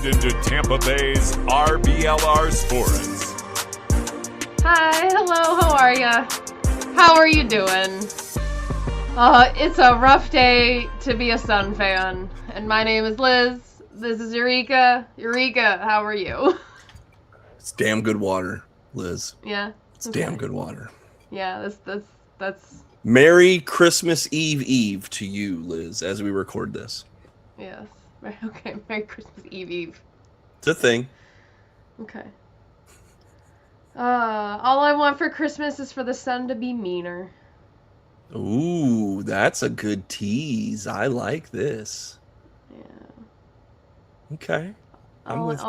tuned into Tampa Bay's RBLR Sports. Hi, hello, how are ya? How are you doing? It's a rough day to be a Sun fan, and my name is Liz. This is Eureka. Eureka, how are you? It's damn good water, Liz. Yeah? It's damn good water. Yeah, that's... Merry Christmas Eve to you, Liz, as we record this. Yes. Okay, Merry Christmas Eve. It's a thing. Okay. All I want for Christmas is for the sun to be meaner. Ooh, that's a good tease. I like this. Yeah. Okay. I want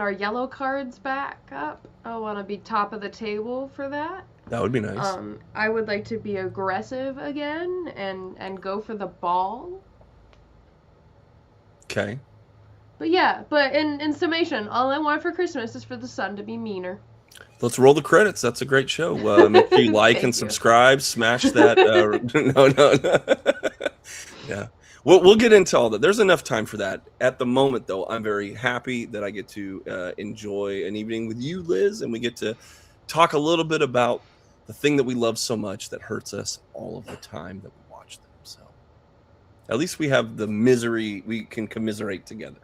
our yellow cards back up. I want to be top of the table for that. That would be nice. I would like to be aggressive again and go for the ball. Okay. But yeah, in summation, all I want for Christmas is for the sun to be meaner. Let's roll the credits. That's a great show. Make sure you like and subscribe. Smash that. No. Yeah. We'll get into all that. There's enough time for that. At the moment, though, I'm very happy that I get to enjoy an evening with you, Liz, and we get to talk a little bit about the thing that we love so much that hurts us all of the time that we watch them. So at least we have the misery. We can commiserate together.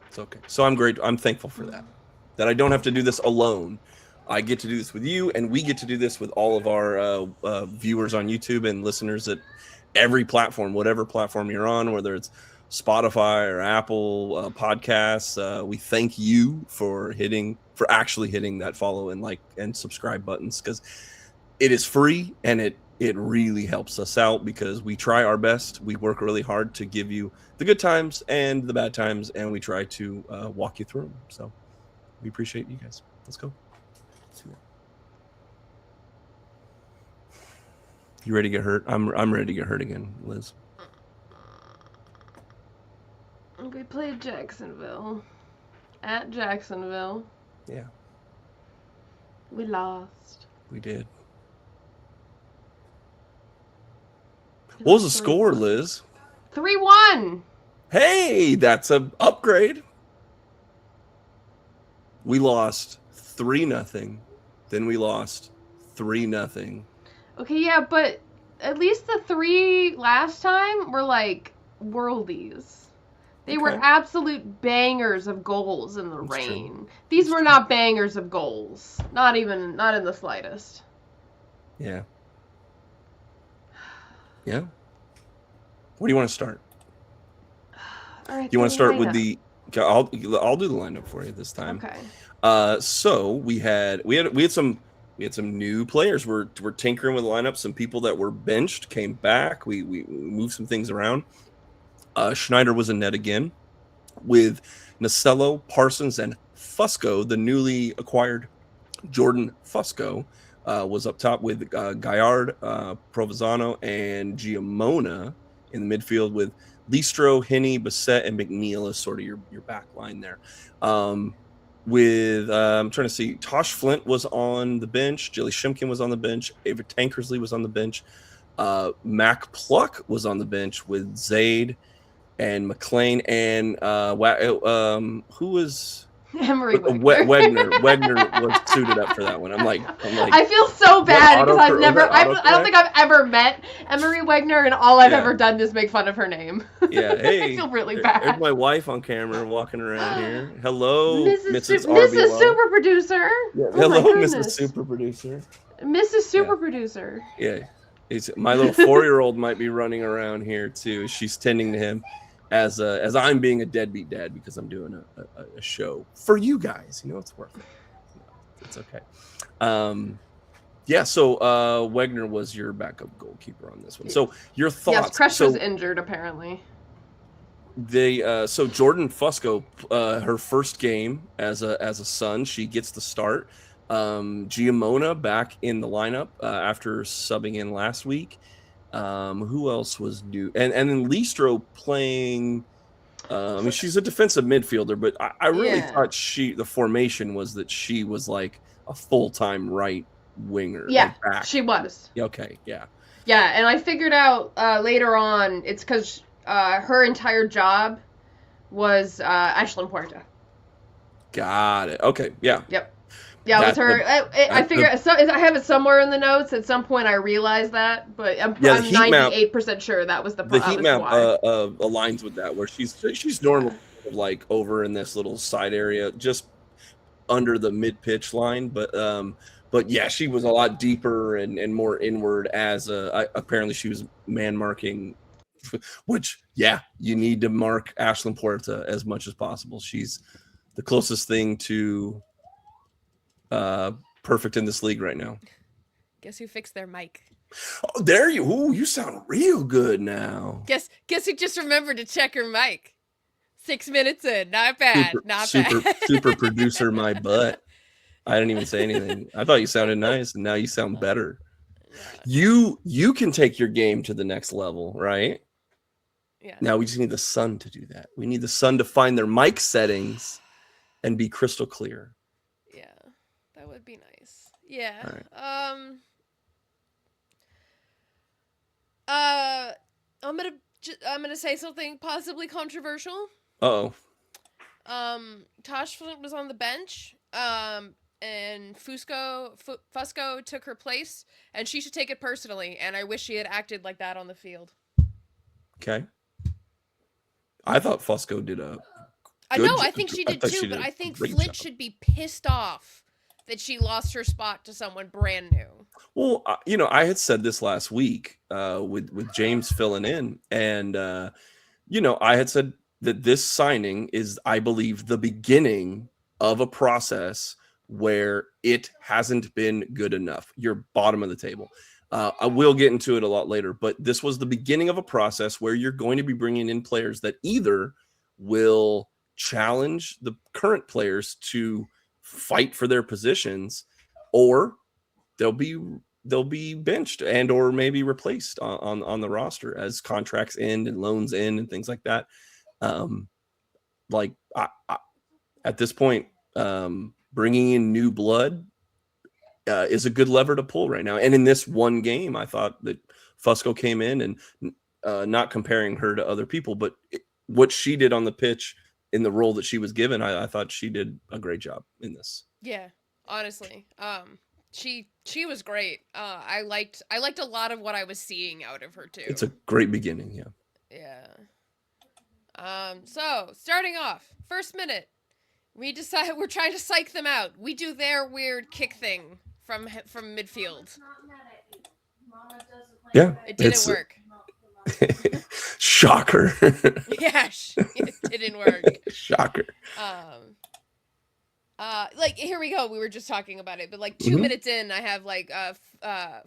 It's okay. So I'm thankful for that I don't have to do this alone. I get to do this with you, and we get to do this with all of our viewers on YouTube and listeners at every platform, whatever platform you're on, whether it's Spotify or Apple podcasts. We thank you for actually hitting that follow and like and subscribe buttons, because it is free and it really helps us out, because we try our best. We work really hard to give you the good times and the bad times, and we try to walk you through them. So we appreciate you guys. Let's go. You ready to get hurt? I'm ready to get hurt again, Liz. We played Jacksonville. At Jacksonville. Yeah. We lost. We did. What was the score, Liz? 3-1. Hey, that's an upgrade. We lost 3-0. Then we lost 3-0. Okay, yeah, but at least the 3 last time were like worldies. They were absolute bangers of goals in the rain. True. These were not bangers of goals. Not in the slightest. Yeah. Yeah. Where do you want to start? All right, you want to start with the? I'll do the lineup for you this time. Okay. So we had some new players. We're tinkering with the lineup. Some people that were benched came back. We moved some things around. Schneider was in net again, with Nacello, Parsons, and Fusco. The newly acquired Jordan Fusco was up top with Gaillard, Provenzano, and Giamona in the midfield, with Listro, Henney, Bissett, and McNeil as sort of your back line there. I'm trying to see, Tosh Flint was on the bench, Jilly Shimkin was on the bench, Ava Tankersley was on the bench, Mac Pluck was on the bench with Zaid and McLean, and who was Emery Wegner. Wegner was suited up for that one. I'm like I feel so bad because I don't think I've ever met Emery Wegner, and all I've ever done is make fun of her name. Yeah, hey, I feel really bad. There's my wife on camera walking around here. Hello, Mrs. Mrs. Super Producer. Yeah. Hello, Mrs. Super Producer. Mrs. Super Producer. Yeah, my little 4-year-old might be running around here too. She's tending to him as I'm being a deadbeat dad, because I'm doing a show for you guys. You know, it's worth it. It's okay. So Wegner was your backup goalkeeper on this one. So your thoughts? Yes, Crush was injured apparently. So Jordan Fusco, her first game as a Sun, she gets the start. Giamona back in the lineup after subbing in last week. Who else was new? And then Listro playing. I mean, she's a defensive midfielder, but I really thought the formation was that she was like a full-time right winger. Yeah, back. she was. Okay, yeah. Yeah, and I figured out later on it's because her entire job was Ashlyn Puerta. Got it. Okay. Yeah. Yep. Yeah, it was her. I figure I have it somewhere in the notes. At some point, I realized that, but I'm 98% sure that was the heat map aligns with that, where she's normally like over in this little side area, just under the mid pitch line, but yeah, she was a lot deeper and more inward as apparently she was man marking, which you need to mark Ashlyn Puerta as much as possible. She's the closest thing to perfect in this league right now. Guess who fixed their mic? Oh, there you. Ooh, you sound real good now. Guess who just remembered to check her mic? 6 minutes in, not bad, super producer, my butt. I didn't even say anything. I thought you sounded nice, and now you sound better. You can take your game to the next level, right? Yeah. Now we just need the sun to do that. We need the sun to find their mic settings and be crystal clear. Yeah, that would be nice. Yeah. Right. I'm gonna say something possibly controversial. Uh-oh. Tosh Flint was on the bench. And Fusco took her place, and she should take it personally. And I wish she had acted like that on the field. Okay. I thought Fusco did a. I think she did too, but I think Flint should be pissed off that she lost her spot to someone brand new. Well, I had said this last week with James filling in, and I had said that this signing is, I believe, the beginning of a process where it hasn't been good enough. You're bottom of the table. I will get into it a lot later, but this was the beginning of a process where you're going to be bringing in players that either will challenge the current players to fight for their positions, or they'll be benched and or maybe replaced on the roster as contracts end and loans end and things like that. At this point, bringing in new blood is a good lever to pull right now. And in this one game, I thought that Fusco came in and not comparing her to other people, but what she did on the pitch in the role that she was given, I thought she did a great job in this. Yeah, honestly. She was great. I liked a lot of what I was seeing out of her too. It's a great beginning, yeah. Yeah. So starting off, first minute, we decide we're trying to psych them out. We do their weird kick thing from midfield. Yeah, it didn't work. Shocker. Yeah, it didn't work. Shocker. Here we go. We were just talking about it, but 2 minutes in, I have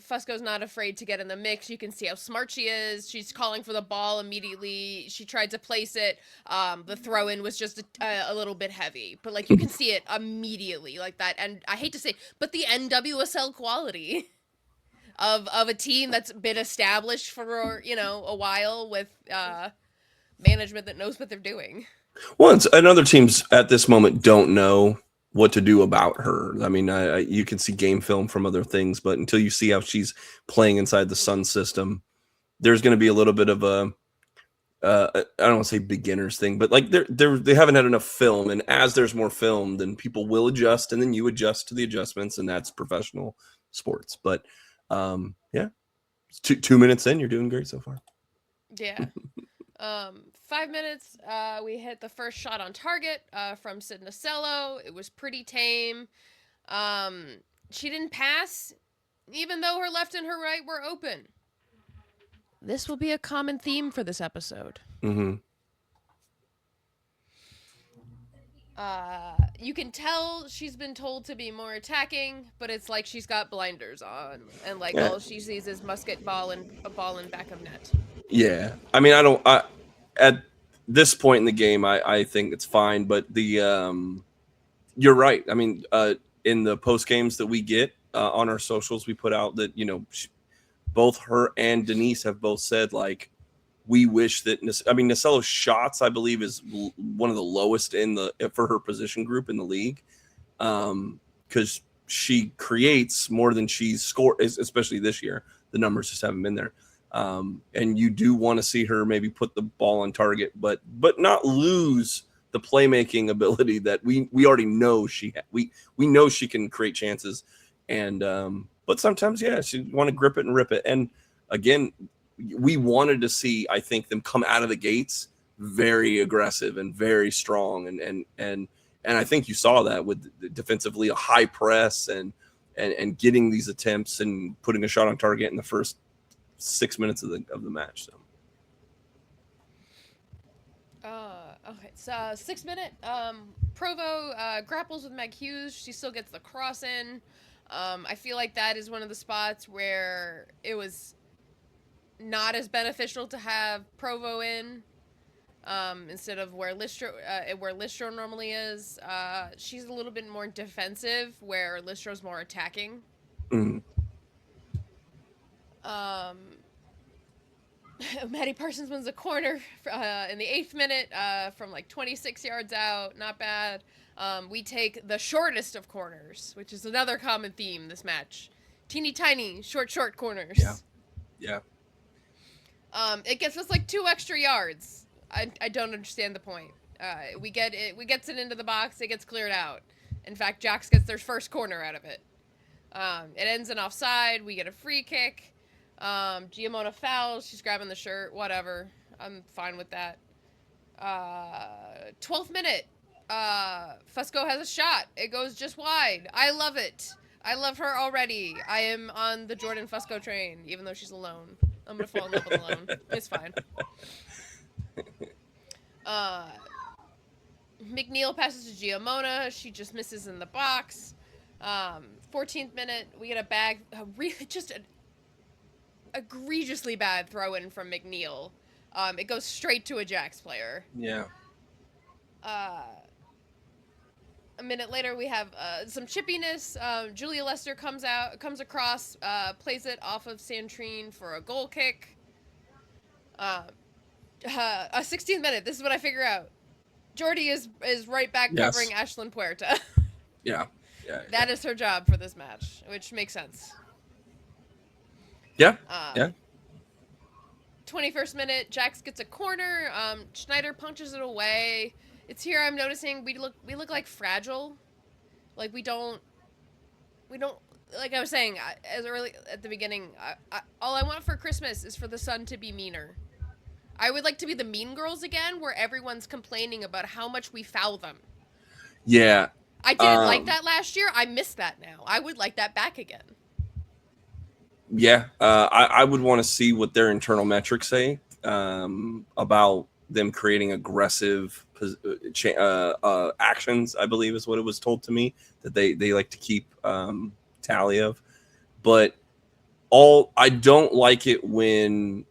Fusco's not afraid to get in the mix. You can see how smart she is. She's calling for the ball immediately. She tried to place it. The throw in was just a little bit heavy, but you can see it immediately like that. And I hate to say, but the NWSL quality of a team that's been established for a while with management that knows what they're doing. Well, and other teams at this moment don't know what to do about her. I mean, you can see game film from other things, but until you see how she's playing inside the Sun system, there's going to be a little bit of a, I don't want to say beginner's thing, but they haven't had enough film. And as there's more film, then people will adjust, and then you adjust to the adjustments, and that's professional sports. But yeah, 2 minutes in, you're doing great so far. Yeah. 5 minutes, we hit the first shot on target from Sid Nacello. It was pretty tame. She didn't pass, even though her left and her right were open. This will be a common theme for this episode. Mm-hmm. You can tell she's been told to be more attacking, but it's like she's got blinders on, and all she sees is musket ball and a ball in back of net. Yeah, I mean, at this point in the game, I think it's fine, but you're right. I mean, in the post games that we get on our socials, we put out that both her and Denise have both said we wish that Nacello's shots, I believe, is one of the lowest for her position group in the league, because she creates more than she's scored, especially this year. The numbers just haven't been there. And you do want to see her maybe put the ball on target, but not lose the playmaking ability that we already know we know she can create chances. And but sometimes, yeah, she want to grip it and rip it. And again, we wanted to see, I think, them come out of the gates very aggressive and very strong, and I think you saw that with defensively a high press and getting these attempts and putting a shot on target in the first 6 minutes of the match. So okay, so 6 minute Provo grapples with Meg Hughes. She still gets the cross in. I feel like that is one of the spots where it was not as beneficial to have Provo in instead of where Listro normally is. She's a little bit more defensive, where Listro's more attacking. Maddie Parsons wins a corner in the 8th minute from like 26 yards out. Not bad. We take the shortest of corners, which is another common theme this match. Teeny tiny, short corners. Yeah. It gets us like 2 extra yards. I don't understand the point. We gets it into the box. It gets cleared out. In fact, JAX gets their first corner out of it. It ends in offside. We get a free kick. Giamona fouls. She's grabbing the shirt. Whatever. I'm fine with that. 12th minute. Fusco has a shot. It goes just wide. I love it. I love her already. I am on the Jordan Fusco train, even though she's alone. I'm going to fall in love with alone. It's fine. McNeil passes to Giamona. She just misses in the box. 14th minute, we get just an egregiously bad throw-in from McNeil. It goes straight to a JAX player. Yeah. A minute later, we have some chippiness. Julia Lester comes across, plays it off of Santrine for a goal kick. A 16th minute. This is what I figure out. Jordy is right back covering Ashlyn Puerta. Yeah. That is her job for this match, which makes sense. Yeah. 21st minute, Jax gets a corner. Schneider punches it away. It's here I'm noticing we look like fragile. Like we don't like I was saying as early at the beginning, all I want for Christmas is for the sun to be meaner. I would like to be the Mean Girls again, where everyone's complaining about how much we foul them. Yeah. I didn't like that last year. I miss that now. I would like that back again. Yeah. I would want to see what their internal metrics say about them creating aggressive actions, I believe is what it was told to me, that they like to keep tally of. But I don't like it when,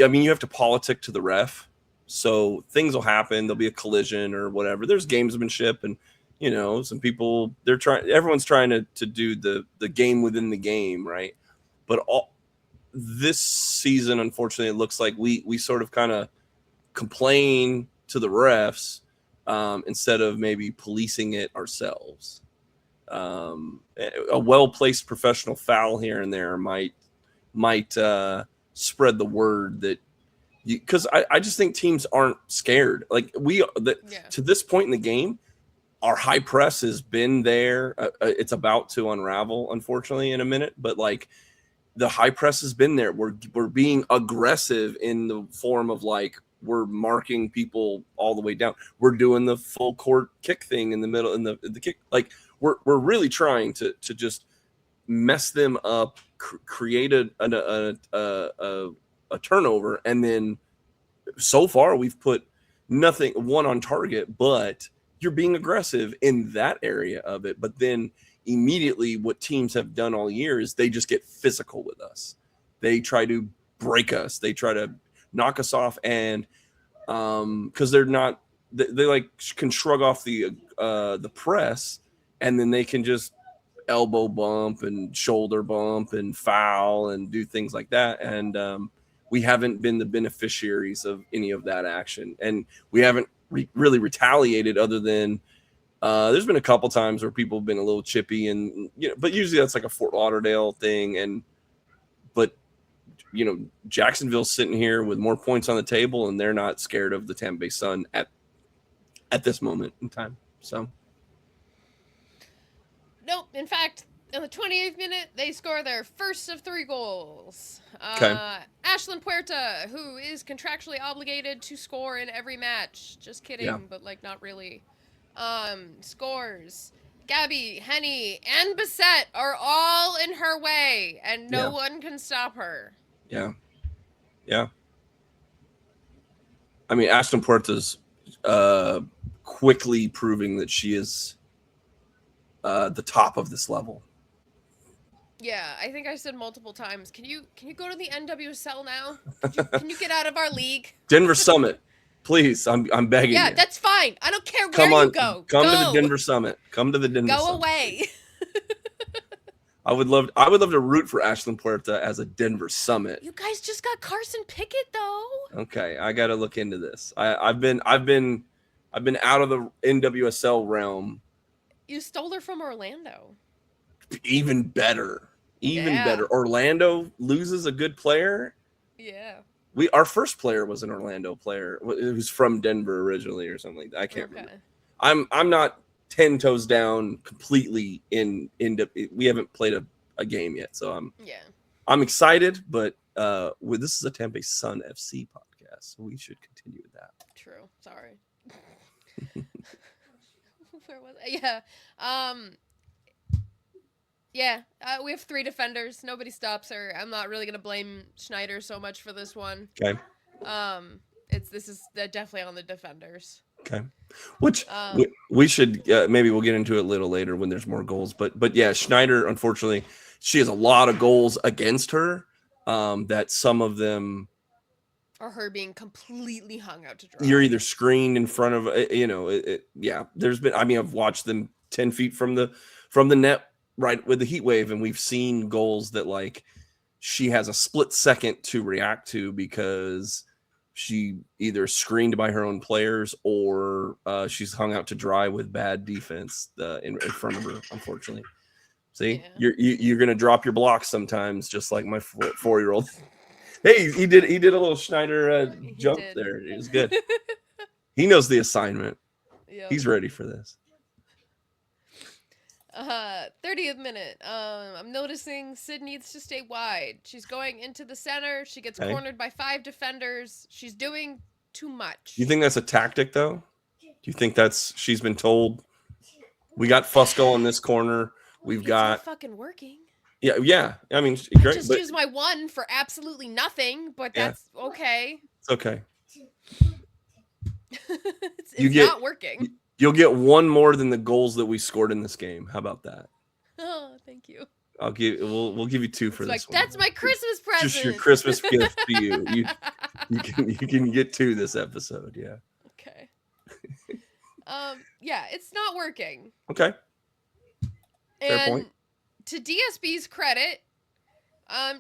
I mean, you have to politic to the ref. So things will happen. There'll be a collision or whatever. There's gamesmanship, and some people, everyone's trying to do the game within the game, right? But this season, unfortunately, it looks like we sort of kind of complain to the refs instead of maybe policing it ourselves. A well-placed professional foul here and there might spread the word that, because I just think teams aren't scared. Like to this point in the game, our high press has been there. It's about to unravel, unfortunately, in a minute. But like the high press has been there. We're being aggressive in the form of like we're marking people all the way down. We're doing the full court kick thing in the middle, in the kick. Like we're really trying to just mess them up, create a turnover, and then so far we've put one on target, but you're being aggressive in that area of it. But then immediately what teams have done all year is they just get physical with us. They try to break us. They try to knock us off. And because they like can shrug off the press, and then they can just elbow bump and shoulder bump and foul and do things like that. And we haven't been the beneficiaries of any of that action. And we haven't really retaliated, other than there's been a couple times where people have been a little chippy, and but usually that's like a Fort Lauderdale thing. But Jacksonville's sitting here with more points on the table, and they're not scared of the Tampa Bay Sun at this moment in time. So, nope. In fact, in the 28th minute, they score their first of 3 goals. Okay. Ashlyn Puerta, who is contractually obligated to score in every match. Just kidding, but not really. Scores. Gabby, Henny, and Bissett are all in her way, and no one can stop her. Yeah. I mean, Ashlyn Puerta's quickly proving that she is the top of this level. Yeah, I think I said multiple times. Can you go to the NWSL now? Can you get out of our league? Denver Summit, please. I'm begging you. Yeah, that's fine. I don't care where you go. Come to the Denver Summit. Come to the Denver Summit. Go away. I would love to root for Ashlyn Puerta as a Denver Summit. You guys just got Carson Pickett though. Okay, I got to look into this. I've been out of the NWSL realm. You stole her from Orlando. Even better. Orlando loses a good player. Yeah. Our first player was an Orlando player. It was from Denver originally or something like that. I can't remember. I'm not 10 toes down completely in we haven't played a game yet, so I'm excited, but this is a Tampa Bay Sun FC podcast, so we should continue with that. True. Sorry. Where was I? Yeah. We have 3 defenders. Nobody stops her. I'm not really gonna blame Schneider so much for this one. Okay. This is definitely on the defenders. Okay. Which we should maybe we'll get into it a little later when there's more goals. But yeah, Schneider, unfortunately, she has a lot of goals against her. That some of them or her being completely hung out to dry. You're either screened in front of there's been I've watched them 10 feet from the net right with the heat wave, and we've seen goals that like she has a split second to react to because she either screened by her own players or she's hung out to dry with bad defense in front of her, unfortunately. See, you're gonna drop your blocks sometimes, just like my 4-year-old. Hey, he did a little Schneider jump there. It was good. He knows the assignment. Yep. He's ready for this. 30th minute. I'm noticing Sid needs to stay wide. She's going into the center. She gets cornered by 5 defenders. She's doing too much. You think that's a tactic, though? Do you think she's been told, we got Fusco in this corner. It's not fucking working. Yeah. I mean, great. Just use my 1 for absolutely nothing, but that's okay. It's okay. it's not working. You'll get 1 more than the goals that we scored in this game. How about that? Oh, thank you. We'll give you 2 for this one. That's my Christmas present. Just your Christmas gift to you. You can get 2 this episode. Yeah. Okay. Yeah, it's not working. Okay. Fair point. To DSB's credit,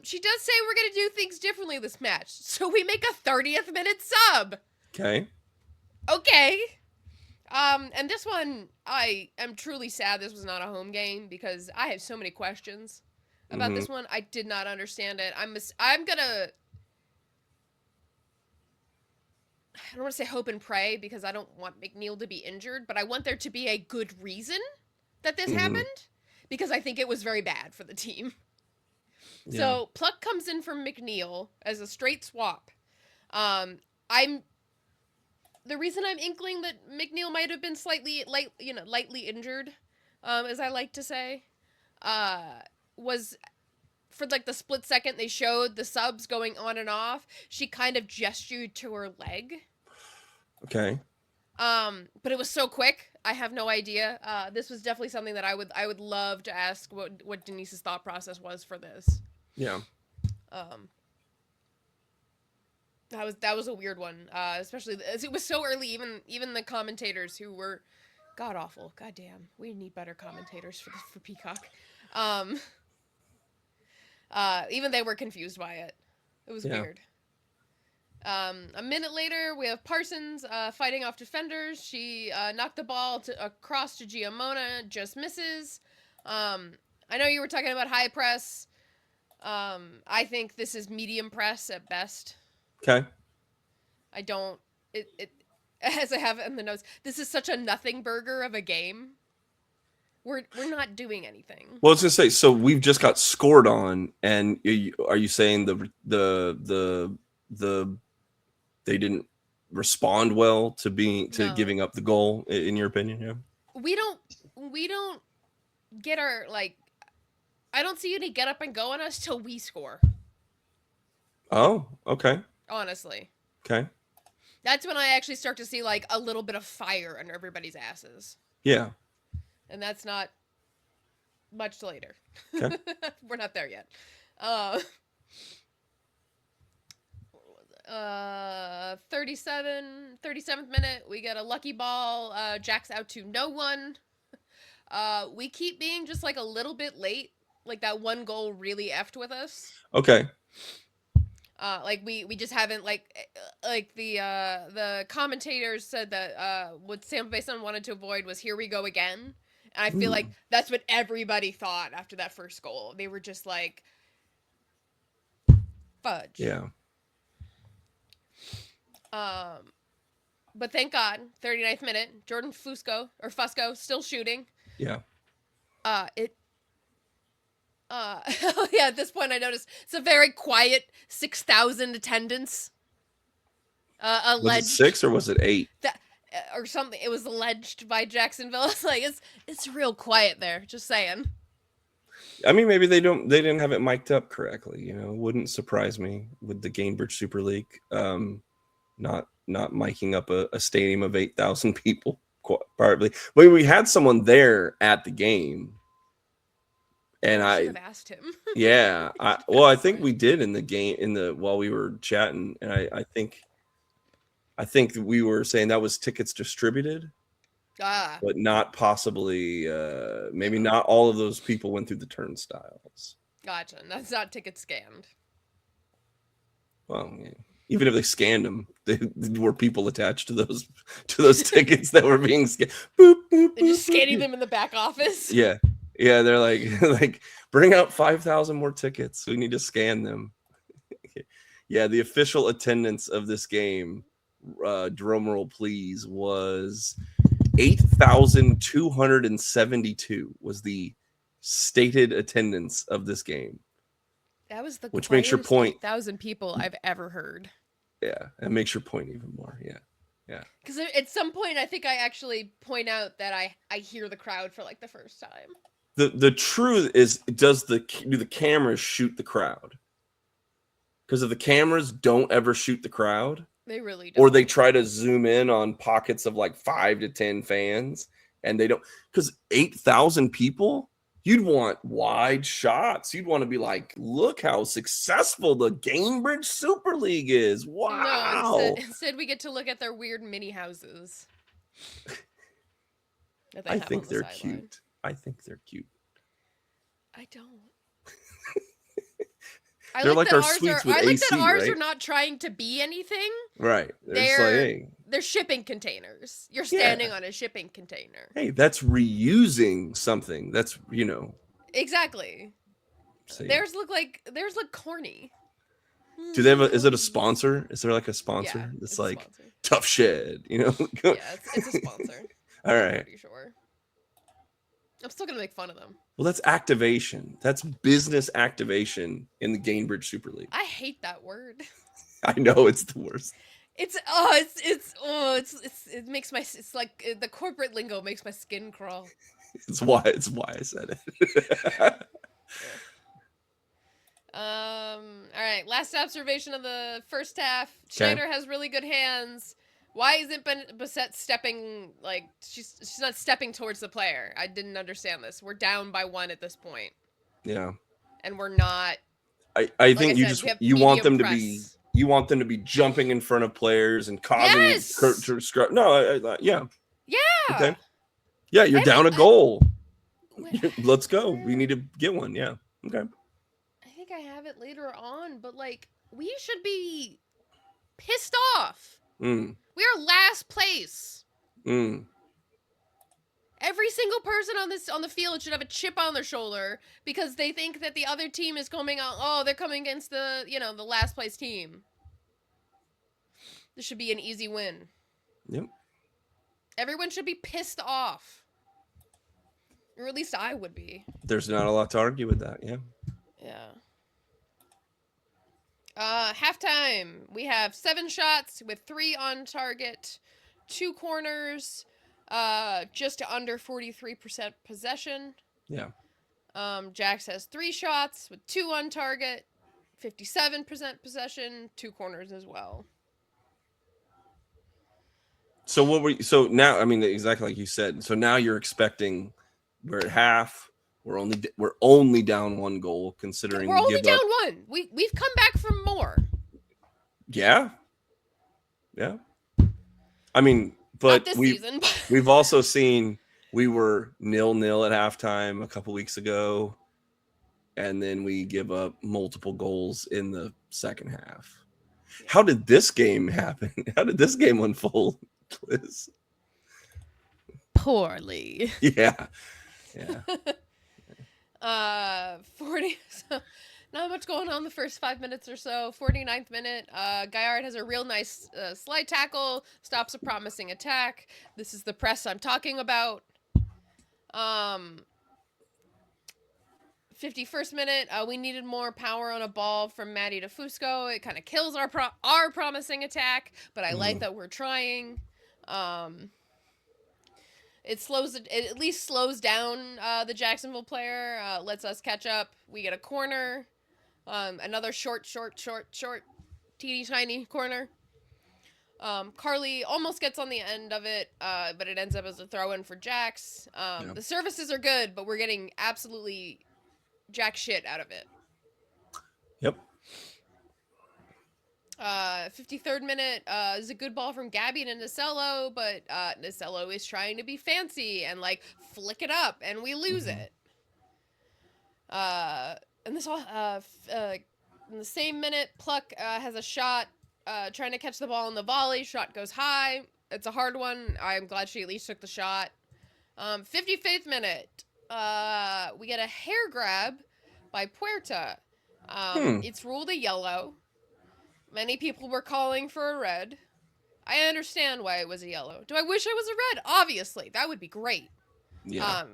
she does say we're gonna do things differently this match, so we make a 30th minute sub. Okay. And this one, I am truly sad this was not a home game because I have so many questions about this one. I did not understand it. I don't want to say hope and pray because I don't want McNeil to be injured, but I want there to be a good reason that this happened because I think it was very bad for the team. Yeah. So Pluck comes in from McNeil as a straight swap. The reason I'm inkling that McNeil might have been lightly injured, as I like to say, was for like the split second they showed the subs going on and off. She kind of gestured to her leg. Okay. But it was so quick. I have no idea. This was definitely something that I would love to ask what Denise's thought process was for this. Yeah. That was a weird one, especially as it was so early. Even the commentators who were god awful. God damn, we need better commentators for Peacock. Even they were confused by it. It was weird. A minute later, we have Parsons fighting off defenders. She knocked the ball across to Giamona, just misses. I know you were talking about high press. I think this is medium press at best. Okay. I don't. It as I have in the notes. This is such a nothing burger of a game. We're not doing anything. Well, I was gonna say, so we've just got scored on, and are you saying the they didn't respond well to No. giving up the goal, in your opinion? Yeah. We don't get our like. I don't see any get up and go on us till we score. Oh, okay. Honestly, Okay. that's when I actually start to see like a little bit of fire under everybody's asses, Yeah. and that's not much later. Okay. We're not there yet. 37th minute, we get a lucky ball. JAX out to no one. We keep being just like a little bit late. Like that one goal really effed with us. Okay. Like we just haven't like the commentators said that what Sam Basin wanted to avoid was here we go again. And I feel like that's what everybody thought after that first goal. They were just like fudge. Yeah. But thank God, 39th minute, Jordan Fusco still shooting. Yeah. Yeah, at this point I noticed it's a very quiet 6,000 attendance. Alleged. Was it 6 or was it 8? That, or something. It was alleged by Jacksonville. It's like it's real quiet there. Just saying. I mean, maybe they didn't have it mic'd up correctly. You know, it wouldn't surprise me with the Gamebridge Super League not miking up a stadium of 8,000 people. Partly, but we had someone there at the game. And I should have asked him. Yeah, I think we did in the game while we were chatting, and I think we were saying that was tickets distributed, but not possibly. Maybe not all of those people went through the turnstiles. Gotcha. That's not ticket scanned. Well, yeah. Even if they scanned them, there were people attached to those tickets that were being scanned. Boop, boop, They're just boop, scanning boop. them in the back office. Yeah. Yeah, they're like bring out 5,000 more tickets. We need to scan them. Yeah, the official attendance of this game, drum roll please, was 8,272 was the stated attendance of this game. That was the which makes your point 1,000 people I've ever heard. Yeah, it makes your point even more. Yeah. Yeah. Because at some point, I think I actually point out that I hear the crowd for like the first time. The truth is, do the cameras shoot the crowd? Because if the cameras don't ever shoot the crowd, they really don't. Or they try to zoom in on pockets of like 5 to 10 fans, and they don't, because 8,000 people, you'd want wide shots. You'd want to be like, look how successful the Gamebridge Super League is. Wow. No, instead we get to look at their weird mini houses. I think they're cute. I think they're cute. I don't. They're like our suites with AC, I like that ours right? are not trying to be anything. Right. They're shipping containers. You're standing on a shipping container. Hey, that's reusing something. That's, Exactly. See. Theirs look corny. Do they have is it a sponsor? Is there like a sponsor? Yeah, it's like Tough Shed, Yeah, it's a sponsor. All right. I'm pretty sure. I'm still gonna make fun of them. Well, that's activation. That's business activation in the Gamebridge Super League. I hate that word. I know it's the worst. It makes my the corporate lingo makes my skin crawl. It's why I said it. All right, last observation of the first half. Schneider has really good hands. Why isn't Bissett stepping, like, she's not stepping towards the player? I didn't understand this. We're down by 1 at this point. Yeah. And we're not. I think you want them to be jumping in front of players and causing to scrub. No, yeah. Yeah. Okay. Yeah, you're down a goal. Let's go. We need to get one. Yeah. Okay. I think I have it later on, but like we should be pissed off. We are last place. And Every single person on the field should have a chip on their shoulder because they think that the other team is coming out. Oh, they're coming against the last place team. This should be an easy win. Yep. Everyone should be pissed off. Or at least I would be. There's not a lot to argue with that, yeah. Yeah. Halftime. We have 7 shots with 3 on target, 2 corners, just under 43% possession. Yeah. JAX has 3 shots with 2 on target, 57% possession, 2 corners as well. So now, I mean, exactly like you said. So now you're expecting we're at half. We're only down 1 goal, considering we're only down 1. We've come back from more. Yeah. Yeah. I mean, but not this season. We've also seen we were 0-0 at halftime a couple weeks ago, and then we give up multiple goals in the second half. How did this game happen? How did this game unfold, Liz? Poorly. Yeah. 40. So not much going on the first 5 minutes or so. 49th minute, Gaillard has a real nice slide tackle, stops a promising attack. This is the press I'm talking about. 51st minute, we needed more power on a ball from Maddie to Fusco. It kind of kills our promising attack, but I like that we're trying. It at least slows down the Jacksonville player, lets us catch up. We get a corner, another short, teeny tiny corner. Carly almost gets on the end of it, but it ends up as a throw-in for JAX. The services are good, but we're getting absolutely jack shit out of it. Yep. 53rd minute is a good ball from Gabby to Nacello, but Nacello is trying to be fancy and like flick it up, and we lose it. And this all in the same minute, Pluck has a shot trying to catch the ball in the volley. Shot goes high. It's a hard one. I'm glad she at least took the shot. 55th minute, we get a hair grab by Puerta. It's ruled a yellow. Many people were calling for a red. I understand why it was a yellow. Do I wish it was a red? Obviously. That would be great. Yeah.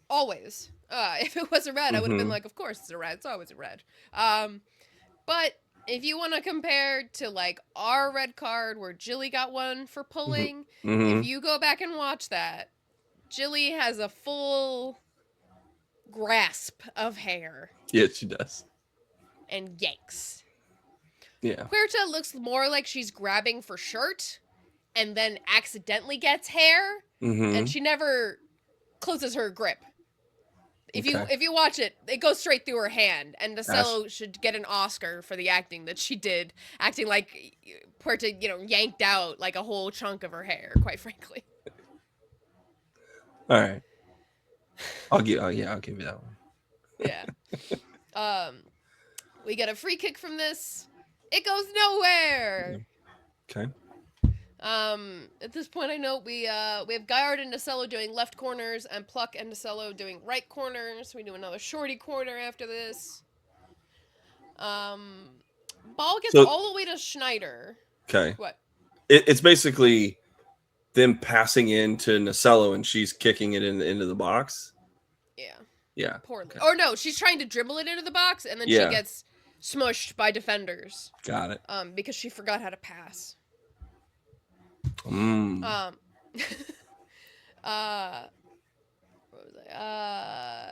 Always. If it was a red, I would have been like, of course it's a red. It's always a red. But if you want to compare to, like, our red card where Jilly got one for pulling, if you go back and watch that, Jilly has a full grasp of hair. Yeah, she does. And yanks. Yeah. Puerta looks more like she's grabbing for shirt and then accidentally gets hair, and she never closes her grip. If you watch it, it goes straight through her hand, and Nacello should get an Oscar for the acting that she did, acting like Puerta, yanked out like a whole chunk of her hair, quite frankly. All right. I'll give you that one. Yeah. We get a free kick from this. It goes nowhere. Okay. At this point, I know we have Gaillard and Nacello doing left corners, and Pluck and Nacello doing right corners. We do another shorty corner after this. Ball gets all the way to Schneider. Okay. What? It's basically them passing into Nacello, and she's kicking it into the box. Yeah. Yeah. Poorly. Okay. Or no, she's trying to dribble it into the box, and then she gets smushed by defenders. Got it. Because she forgot how to pass. What was I?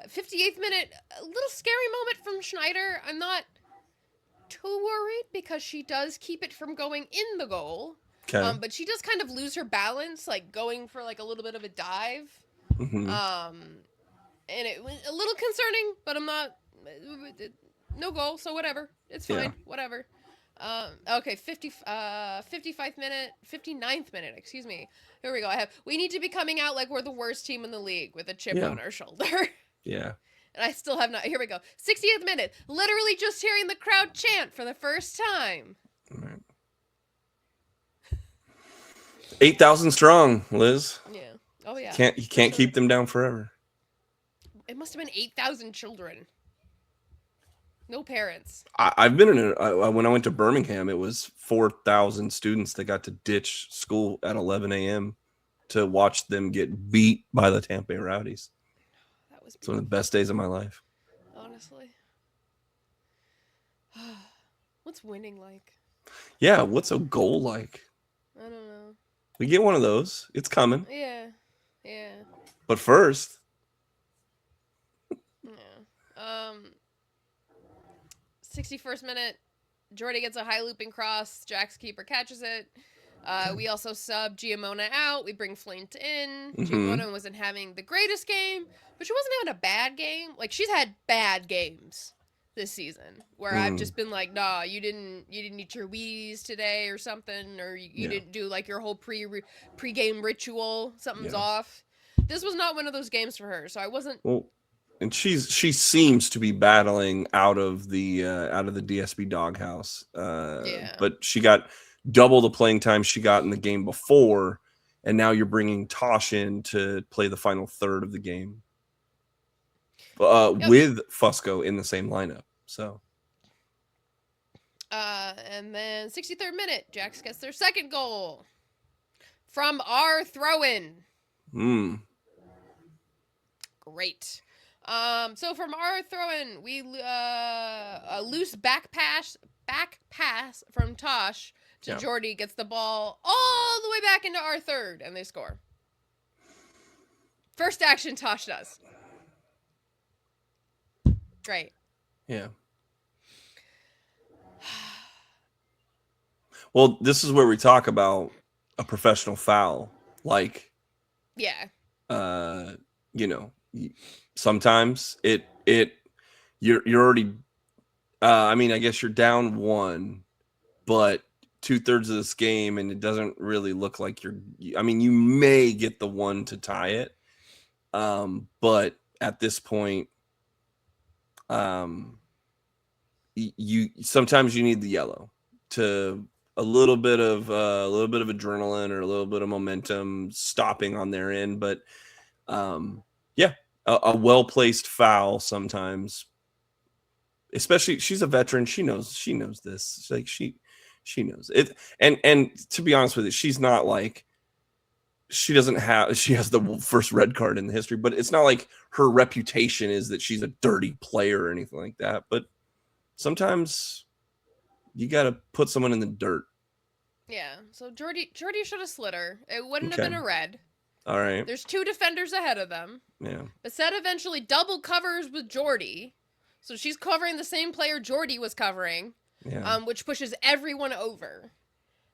58th minute, a little scary moment from Schneider. I'm not too worried because she does keep it from going in the goal. Okay. But she does kind of lose her balance, like going for like a little bit of a dive. And it was a little concerning, but I'm not. No goal, so whatever. It's fine. Yeah. Whatever. Okay, 59th minute, excuse me. Here we go. We need to be coming out like we're the worst team in the league with a chip on our shoulder. Yeah. And I still have not. Here we go. 60th minute. Literally just hearing the crowd chant for the first time. All right. 8,000 strong, Liz. Yeah. Oh, yeah. You can't keep them down forever. It must have been 8,000 children. No parents. I've been in when I went to Birmingham, it was 4,000 students that got to ditch school at 11 a.m. to watch them get beat by the Tampa Bay Rowdies. That was It's one of the best days of my life. Honestly. What's winning like? Yeah, what's a goal like? I don't know. We get one of those. It's coming. Yeah. But first. Yeah. 61st minute, Jordy gets a high looping cross. JAX keeper catches it. We also sub Giamona out. We bring Flint in. Giamona wasn't having the greatest game, but she wasn't having a bad game. Like, she's had bad games this season where I've just been like, nah, you didn't eat your Wheaties today or something, or you didn't do like your whole pre-game ritual. Something's off. This was not one of those games for her, so I wasn't. Well, and she seems to be battling out of the DSB doghouse. But she got double the playing time she got in the game before, and now you're bringing Tosh in to play the final third of the game. With Fusco in the same lineup. So. And then 63rd minute, JAX gets their second goal from our throw-in. Great. So from our throw-in, we a loose back pass from Tosh to Jordy gets the ball all the way back into our third, and they score. First action Tosh does. Great. Yeah. Well, this is where we talk about a professional foul. Like, sometimes you're already, I mean, I guess you're down one, but 2/3 of this game, and it doesn't really look like you may get the one to tie it. But at this point, sometimes you need the yellow to a little bit of adrenaline or a little bit of momentum stopping on their end. But a well-placed foul sometimes, especially, she's a veteran. She knows this. It's like she knows it. And to be honest with you, she's not like, she has the first red card in the history, but it's not like her reputation is that she's a dirty player or anything like that. But sometimes you got to put someone in the dirt. Yeah. So Jordy should have slid her. It wouldn't have been a red. All right. There's two defenders ahead of them. Yeah. Bissett eventually double covers with Jordy. So she's covering the same player Jordy was covering. Yeah. Which pushes everyone over.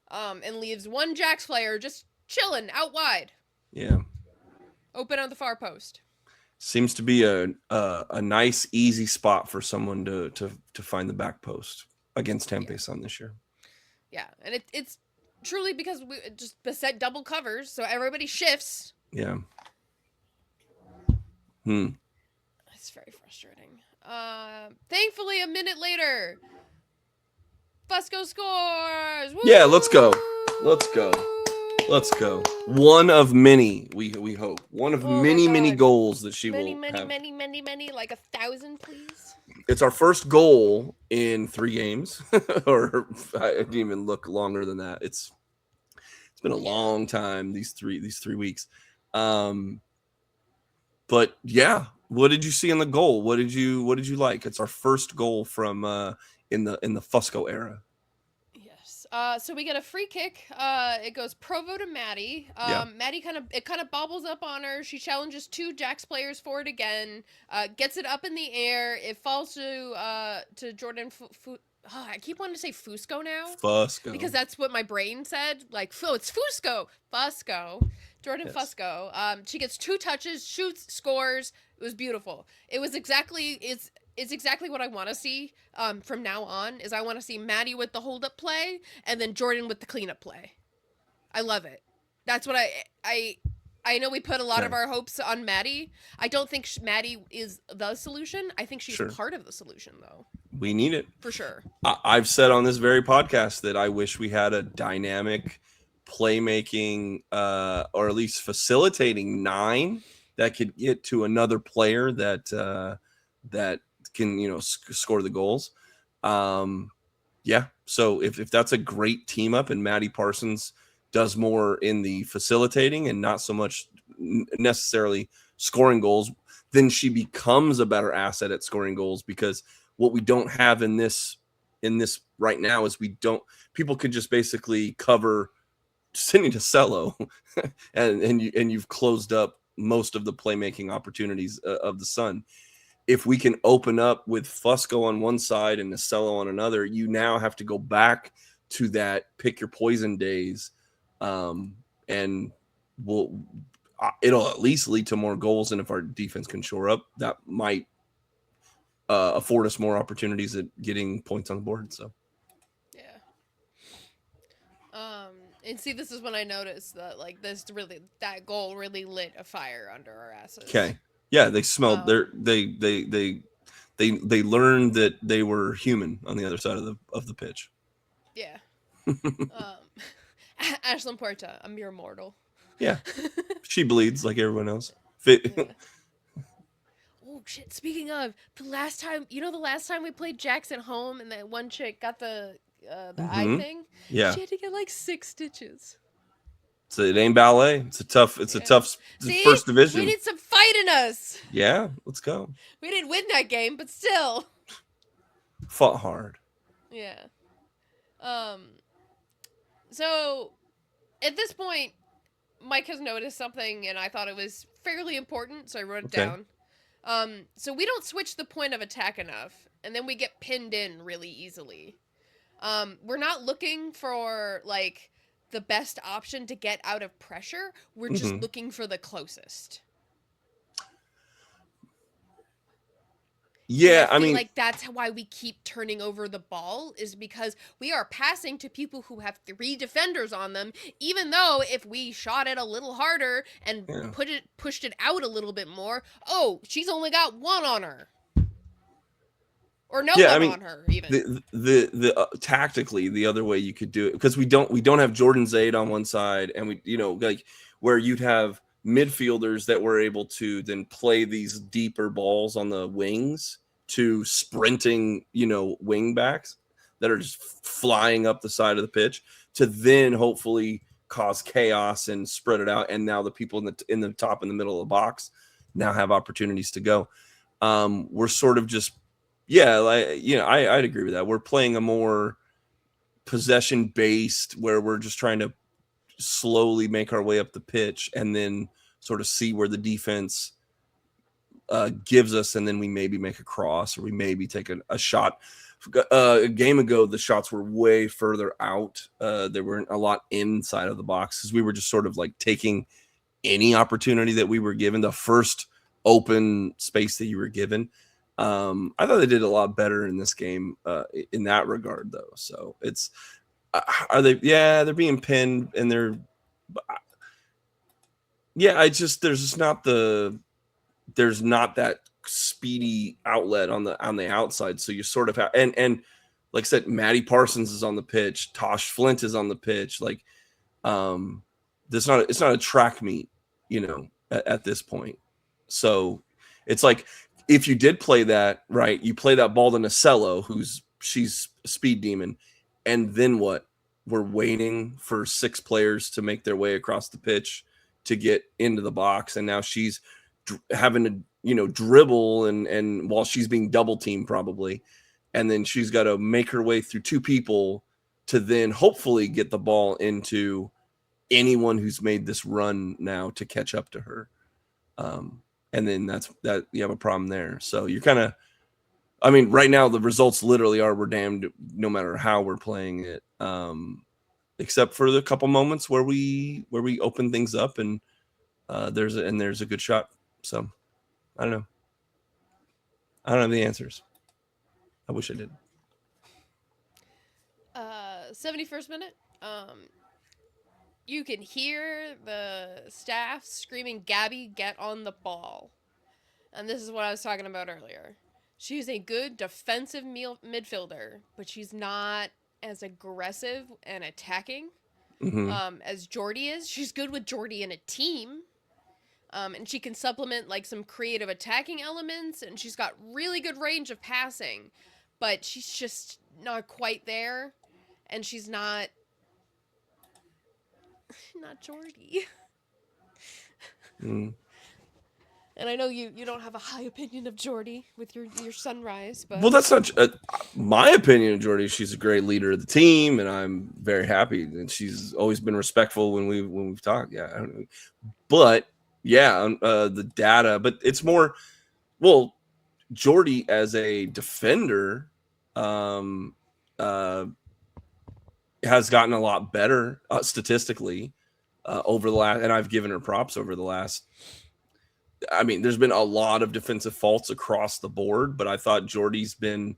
And leaves one JAX player just chilling out wide. Yeah. Open on the far post. Seems to be a nice, easy spot for someone to find the back post against Tampa Bay Sun this year. Yeah, and it's truly because we just Bissett double covers, so everybody shifts. Yeah. It's very frustrating. Thankfully, a minute later, Fusco scores. Woo! Yeah, let's go. One of many, we hope. One of many goals that she will have. Many, like 1,000, please. It's our first goal in 3 games, or I didn't even look longer than that. It's been a long time, these three weeks. But yeah, what did you see in the goal? What did you like? It's our first goal from in the Fusco era. Yes. So we get a free kick. It goes Provo to Maddie. Maddie kind of bobbles up on her. She challenges 2 JAX players for it again. Gets it up in the air. It falls to Jordan. I keep wanting to say Fusco now. Fusco. Because that's what my brain said. Like, it's Fusco. Fusco. Jordan Fusco. She gets 2 touches, shoots, scores. It was beautiful. It was exactly what I want to see from now on. Is I want to see Maddie with the hold-up play and then Jordan with the cleanup play. I love it. That's what I know we put a lot of our hopes on Maddie. I don't think Maddie is the solution. I think she's part of the solution, though. We need it. For sure. I've said on this very podcast that I wish we had a dynamic playmaking or at least facilitating 9 that could get to another player that can score the goals. Yeah, so if that's a great team up and Maddie Parsons does more in the facilitating and not so much necessarily scoring goals, then she becomes a better asset at scoring goals, because what we don't have in this right now is people could just basically cover Cindy DeCello and you've closed up most of the playmaking opportunities of the Sun. If we can open up with Fusco on one side and DeCello on another, you now have to go back to that pick your poison days, and it'll at least lead to more goals. And if our defense can shore up, that might afford us more opportunities at getting points on the board. So, yeah. And see, this is when I noticed that that goal really lit a fire under our asses. Okay, yeah, they smelled. They learned that they were human on the other side of the pitch. Yeah. Ashlyn Porta, a mere mortal. Yeah, she bleeds like everyone else. Yeah. Oh shit! Speaking of the last time we played JAX at home, and that one chick got the eye thing. Yeah, she had to get like 6 stitches. So it ain't ballet. It's a tough See? First division. We need some fight in us. Yeah, let's go. We didn't win that game, but still. Fought hard. Yeah. So at this point, Mike has noticed something, and I thought it was fairly important, so I wrote it down. So we don't switch the point of attack enough, and then we get pinned in really easily. We're not looking for like the best option to get out of pressure. We're just looking for the closest. Yeah, I mean, like that's why we keep turning over the ball, is because we are passing to people who have 3 defenders on them, even though if we shot it a little harder and pushed it out a little bit more, she's only got 1 on her. Or no one on her, even. The tactically, the other way you could do it, because we don't have Jordan Zaid on one side, and we like where you'd have midfielders that were able to then play these deeper balls on the wings to sprinting, wing backs that are just flying up the side of the pitch to then hopefully cause chaos and spread it out. And now the people in the top, in the middle of the box now have opportunities to go. We're sort of just, I'd agree with that. We're playing a more possession based, where we're just trying to slowly make our way up the pitch and then sort of see where the defense gives us, and then we maybe make a cross, or we maybe take a shot. A game ago, the shots were way further out. There weren't a lot inside of the box, because we were just sort of like taking any opportunity that we were given, the first open space that you were given. I thought they did a lot better in this game in that regard, though. So it's they're being pinned, and there's not that speedy outlet on the outside. So you sort of have, and like I said, Maddie Parsons is on the pitch, Tosh Flint is on the pitch. Like, it's not a track meet, at this point. So it's like, if you did play that right, you play that ball to Nacello, she's a speed demon, and then what? We're waiting for 6 players to make their way across the pitch to get into the box, and now she's having to dribble and while she's being double teamed probably, and then she's got to make her way through 2 people to then hopefully get the ball into anyone who's made this run now to catch up to her. And then that you have a problem there. So you're kind of, right now the results literally are we're damned no matter how we're playing it, except for the couple moments where we open things up and there's a good shot. So I don't know. I don't have the answers. I wish I did. 71st minute. You can hear the staff screaming, "Gabby, get on the ball." And this is what I was talking about earlier. She's a good defensive midfielder, but she's not as aggressive and attacking. as Jordy is. She's good with Jordy in a team. And she can supplement like some creative attacking elements, and she's got really good range of passing, but she's just not quite there, and she's not Jordy. And I know you don't have a high opinion of Jordy with your Sunrise, but well, that's not my opinion of Jordy. She's a great leader of the team, and I'm very happy. And she's always been respectful when we've talked. Yeah, I don't know. But yeah, the data, but it's more. Well, Jordy as a defender has gotten a lot better statistically over the last, and I've given her props over the last. I mean, there's been a lot of defensive faults across the board, but I thought Jordy's been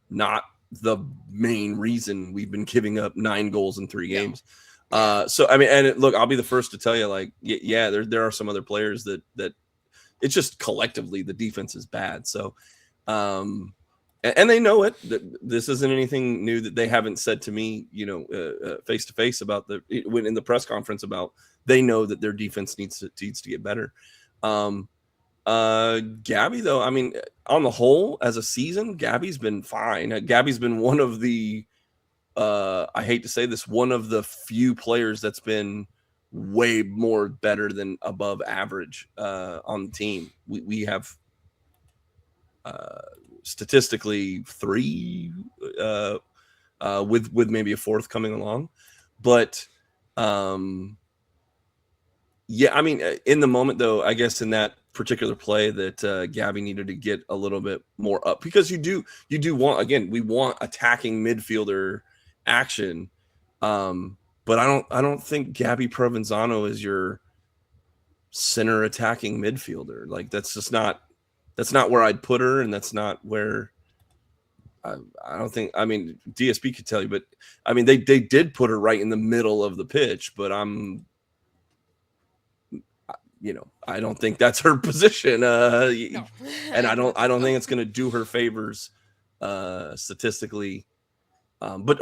not the main reason we've been giving up 9 goals in 3 games. So, I mean, and look, I'll be the first to tell you, like, yeah, there are some other players that it's just collectively the defense is bad. So, and they know it. This isn't anything new that they haven't said to me, face to face about when in the press conference about they know that their defense needs to get better. Gabby, though, I mean, on the whole, as a season, Gabby's been fine. Gabby's been one of the, I hate to say this, one of the few players that's been way more better than above average on the team. We have statistically 3 with maybe a 4th coming along, but yeah, I mean, in the moment, though, I guess in that particular play that Gabby needed to get a little bit more up, because you do want, again, we want attacking midfielder action, but I don't think Gabby Provenzano is your center attacking midfielder. Like that's not where I'd put her, and that's not where I don't think. I mean, DSP could tell you, but I mean they did put her right in the middle of the pitch, but I don't think that's her position. No. And I don't think it's going to do her favors statistically. But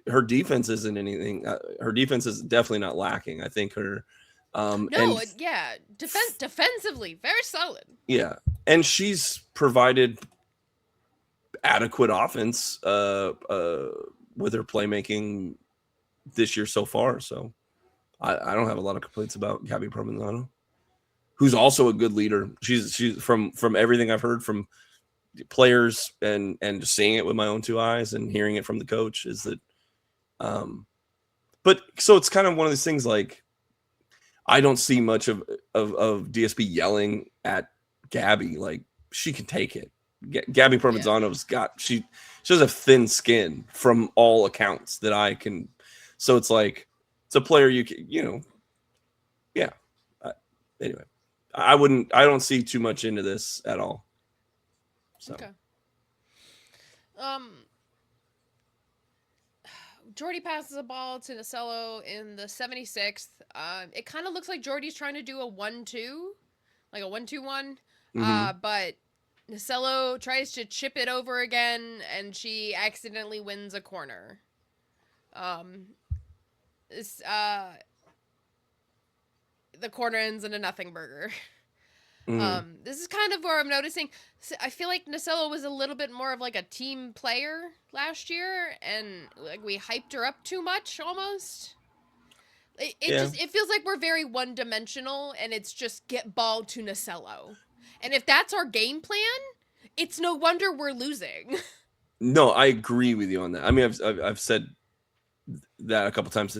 her defense isn't anything. Her defense is definitely not lacking. I think her. Defensively, very solid. Yeah, and she's provided adequate offense with her playmaking this year so far. So. I don't have a lot of complaints about Gabby Provenzano, who's also a good leader. She's from everything I've heard from players and just seeing it with my own 2 eyes and hearing it from the coach is that, but so it's kind of one of these things, like, I don't see much of DSP yelling at Gabby. Like, she can take it. Gabby Provenzano's she has a thin skin from all accounts that I can. So it's like, it's a player you can, yeah. Anyway, I don't see too much into this at all. So. Okay. Jordy passes a ball to Nacello in the 76th. It kind of looks like Jordy's trying to do a 1-2, like a 1-2-1. But Nacello tries to chip it over again, and she accidentally wins a corner. The corner ends in a nothing burger. This is kind of where I'm noticing. I feel like Nacello was a little bit more of like a team player last year, and like we hyped her up too much almost. It feels like we're very one dimensional, and it's just get ball to Nacello. And if that's our game plan, it's no wonder we're losing. No, I agree with you on that. I mean, I've said that a couple times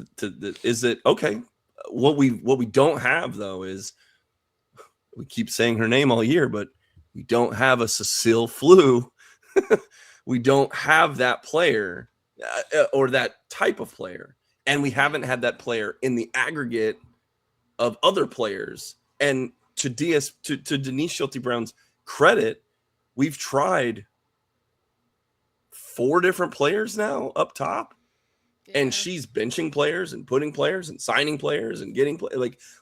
is that okay? What we don't have though is we keep saying her name all year, but we don't have a Cecile Flew. We don't have that player or that type of player, and we haven't had that player in the aggregate of other players. And to Denise Schulte-Brown's credit, we've tried 4 different players now up top. Yeah. And she's benching players and putting players and signing players and getting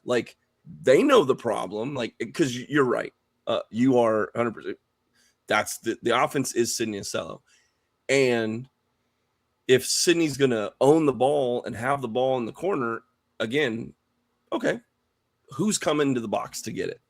like they know the problem, like, because you're right. You are 100%. That's the offense is Sydney Nacello. And if Sydney's going to own the ball and have the ball in the corner, again, okay, who's coming to the box to get it?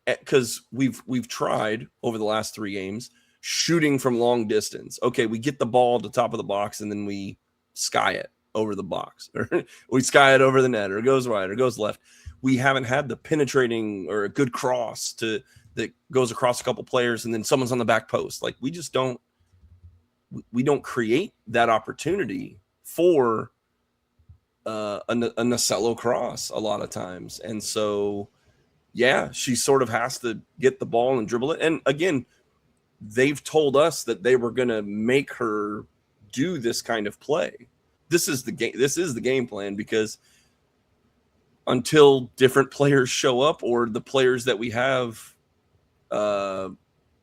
Because we've tried over the last 3 games shooting from long distance. Okay, we get the ball at the top of the box and then we sky it over the box, or we sky it over the net, or it goes right, or it goes left. We haven't had the penetrating or a good cross that goes across a couple players and then someone's on the back post. Like, we just don't create that opportunity for a Nacello cross a lot of times. And so, yeah, she sort of has to get the ball and dribble it. And again, they've told us that they were going to make her do this kind of play. This is the game. This is the game plan, because until different players show up, or the players that we have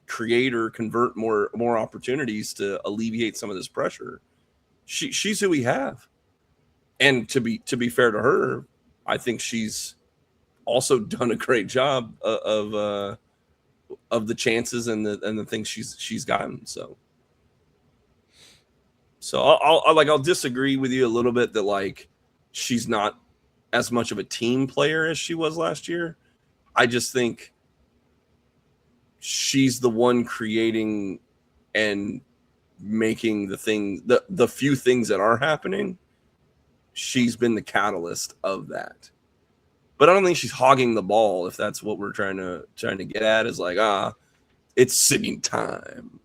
create or convert more opportunities to alleviate some of this pressure, she's who we have. And to be fair to her, I think she's also done a great job of the chances and the things she's gotten. So I'll disagree with you a little bit that, like, she's not as much of a team player as she was last year. I just think she's the one creating and making the few things that are happening. She's been the catalyst of that. But I don't think she's hogging the ball, if that's what we're trying to get at, is like, it's sitting time.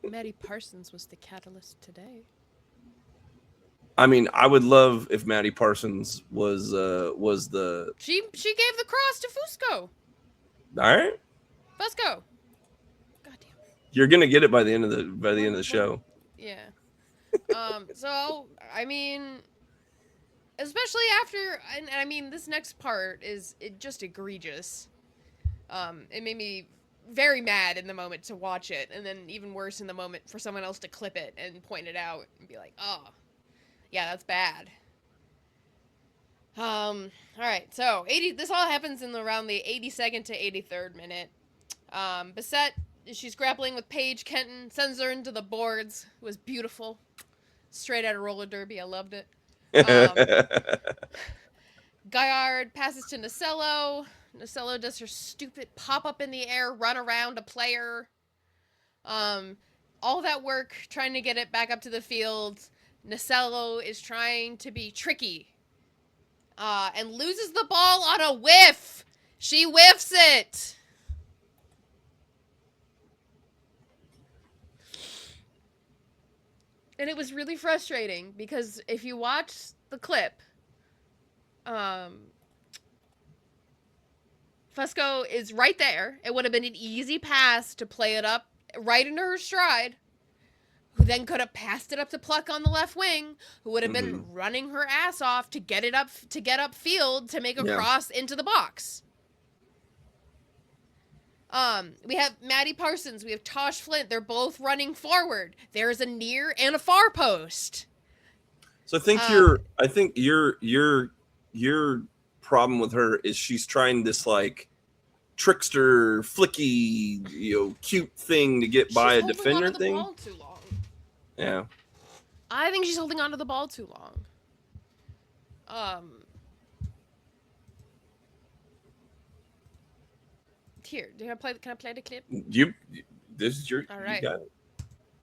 Maddie Parsons was the catalyst today. I mean, I would love if Maddie Parsons was the... She gave the cross to Fusco. All right. Fusco. God damn. You're gonna get it by the end of the show. Yeah. So I mean, especially after, and I mean, this next part is just egregious. It made me very mad in the moment to watch it, and then even worse in the moment for someone else to clip it and point it out and be like, oh, yeah, that's bad. All right, so this all happens in around the 82nd to 83rd minute. Bissett, she's grappling with Paige Kenton, sends her into the boards. It was beautiful. Straight out of roller derby. I loved it. Gaillard passes to Nacello. Nacello does her stupid pop up in the air, run around a player. All that work trying to get it back up to the field. Nacello is trying to be tricky. And loses the ball on a whiff. She whiffs it. And it was really frustrating because if you watch the clip, Fusco is right there. It would have been an easy pass to play it up right into her stride, who then could have passed it up to Pluck on the left wing, who would have been running her ass off to get it up, to get upfield to make a cross into the box. We have Maddie Parsons, we have Tosh Flint. They're both running forward. There's a near and a far post. So I think your problem with her is she's trying this, like, trickster, flicky, cute thing to get by a defender thing. Ball too long. Yeah. I think she's holding on to the ball too long. Here, can I play the clip? This is your. All right. You got it.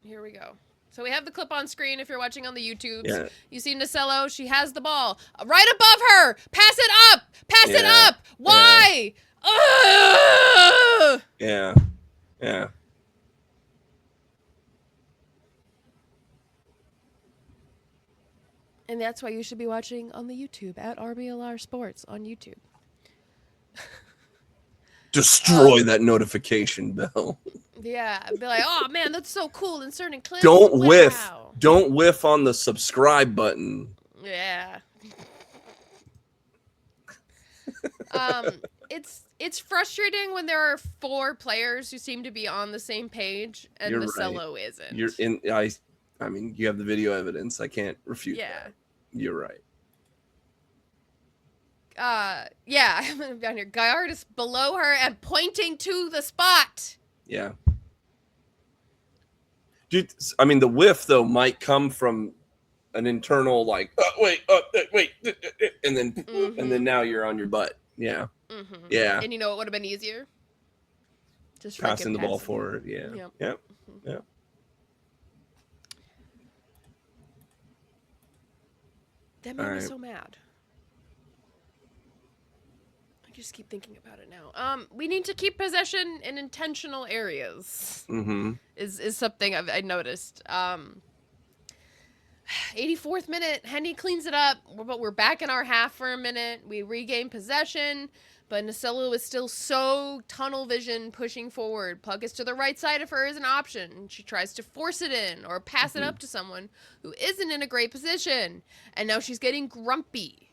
Here we go. So we have the clip on screen if you're watching on the YouTube. Yeah. You see Nacello, she has the ball. Right above her! Pass it up! Pass it up! Why? Yeah. Yeah. And that's why you should be watching on the YouTube at RBLR Sports on YouTube. Destroy that notification bell. Yeah, be like, oh man, that's so cool. Inserting clips. Don't whiff. Wow. Don't whiff on the subscribe button. Yeah. It's frustrating when there are 4 players who seem to be on the same page and Nacello isn't. You're in. I mean, you have the video evidence. I can't refute that. You're right. Yeah, I'm down here. Gaillard is below her and pointing to the spot. Yeah. I mean, the whiff though might come from an internal like, wait, and then now you're on your butt. Yeah, yeah. And you know what would have been easier? Just Passing the ball passing. forward. Yeah, yep. That made me so mad. I just keep thinking about it now. We need to keep possession in intentional areas. Is something I noticed. 84th minute, Henny cleans it up, but we're back in our half for a minute. We regain possession, but Nasello is still so tunnel vision pushing forward. Puck is to the right side of her as an option. She tries to force it in or pass it up to someone who isn't in a great position. And now she's getting grumpy.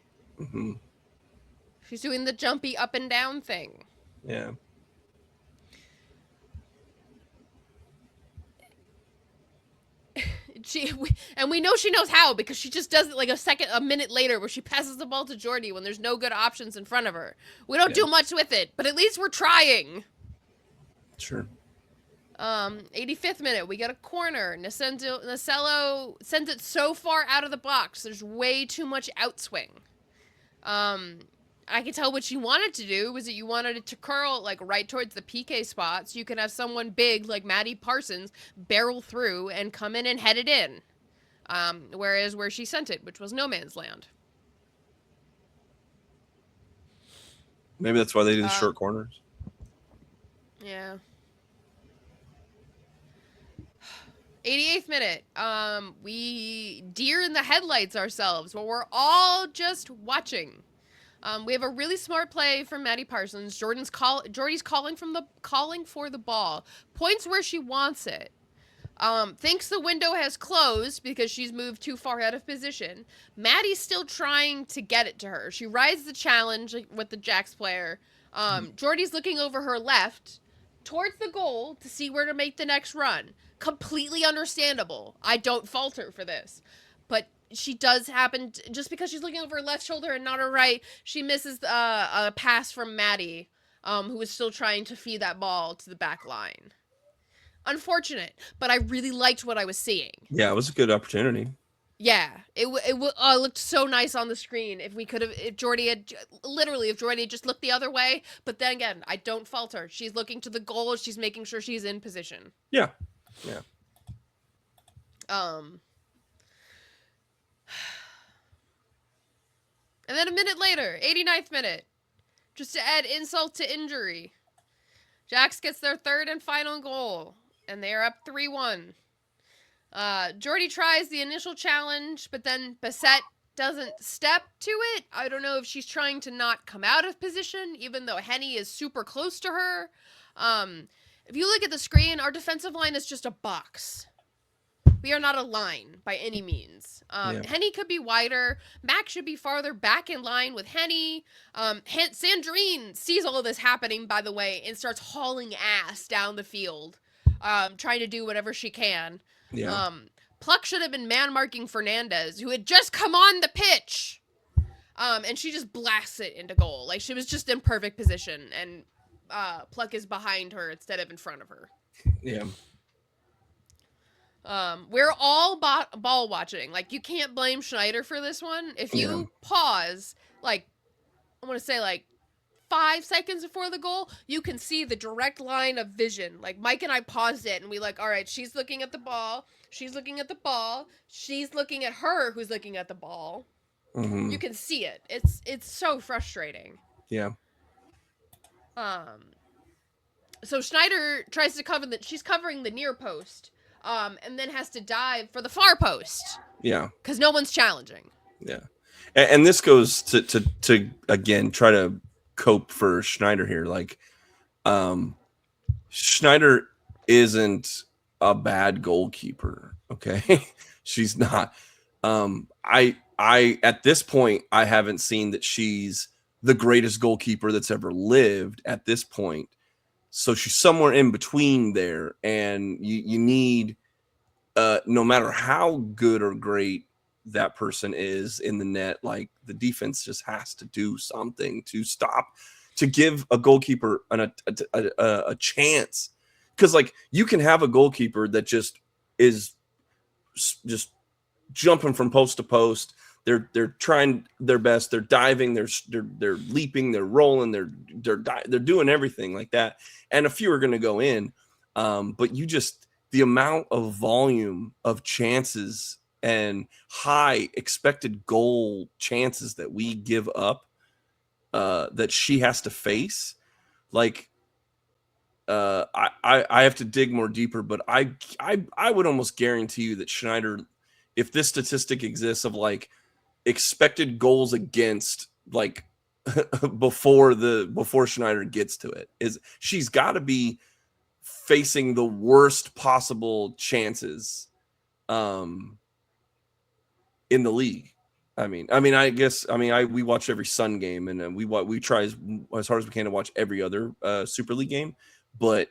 She's doing the jumpy up and down thing. Yeah. We know she knows how because she just does it like a minute later where she passes the ball to Jordy when there's no good options in front of her. We don't do much with it, but at least we're trying. Sure. 85th minute, we get a corner. Nasello sends it so far out of the box. There's way too much outswing. I could tell what you wanted to do was that you wanted it to curl like right towards the PK spot so you could have someone big like Maddie Parsons barrel through and come in and head it in. Whereas where she sent it, which was no man's land. Maybe that's why they do the short corners. Yeah. 88th minute. We deer in the headlights ourselves, but we're all just watching. We have a really smart play from Maddie Parsons. Jordy's calling for the ball. Points where she wants it. Thinks the window has closed because she's moved too far out of position. Maddie's still trying to get it to her. She rides the challenge with the JAX player. Jordy's looking over her left towards the goal to see where to make the next run. Completely understandable. I don't fault her for this. But she does happen just because she's looking over her left shoulder and not her right, she misses a pass from Maddie, who is still trying to feed that ball to the back line. Unfortunate, but I really liked what I was seeing. Yeah, it was a good opportunity. Yeah, it looked so nice on the screen. If Jordy had just looked the other way, but then again, I don't fault her. She's looking to the goal. She's making sure she's in position. Yeah. And then a minute later, 89th minute, just to add insult to injury, JAX gets their third and final goal, and they are up 3-1. Jordy tries the initial challenge, but then Bassett doesn't step to it. I don't know if she's trying to not come out of position, even though Henny is super close to her. If you look at the screen, our defensive line is just a box. We are not a line by any means. Henny could be wider. Mac should be farther back in line with Henny. Sandrine sees all of this happening, by the way, and starts hauling ass down the field, trying to do whatever she can. Yeah. Pluck should have been man-marking Fernandez, who had just come on the pitch. And she just blasts it into goal. Like, she was just in perfect position, and Pluck is behind her instead of in front of her. Yeah. We're all ball watching. Like, you can't blame Schneider for this one. If you pause, like, I want to say, like, 5 seconds before the goal, you can see the direct line of vision. Like, Mike and I paused it, and we like, all right, she's looking at the ball. She's looking at the ball. She's looking at her, who's looking at the ball. Mm-hmm. You can see it. It's so frustrating. Yeah. So Schneider tries to she's covering the near post. And then has to dive for the far post. Yeah. Because no one's challenging. Yeah. And this goes to again, try to cope for Schneider here. Like, Schneider isn't a bad goalkeeper. Okay. She's not. I at this point, I haven't seen that she's the greatest goalkeeper that's ever lived at this point. So she's somewhere in between there, and you need, no matter how good or great that person is in the net, like, the defense just has to do something to stop, to give a goalkeeper a chance. Because, like, you can have a goalkeeper that just is just jumping from post to post. They're trying their best. They're diving. They're leaping. They're rolling. They're doing everything like that. And a few are going to go in, but the amount of volume of chances and high expected goal chances that we give up, that she has to face, like. I have to dig more deeper, but I would almost guarantee you that Schneider, if this statistic exists of like expected goals against, like before Schneider gets to it, is she's got to be facing the worst possible chances in the league. We watch every Sun game, and we try as hard as we can to watch every other Super League game. But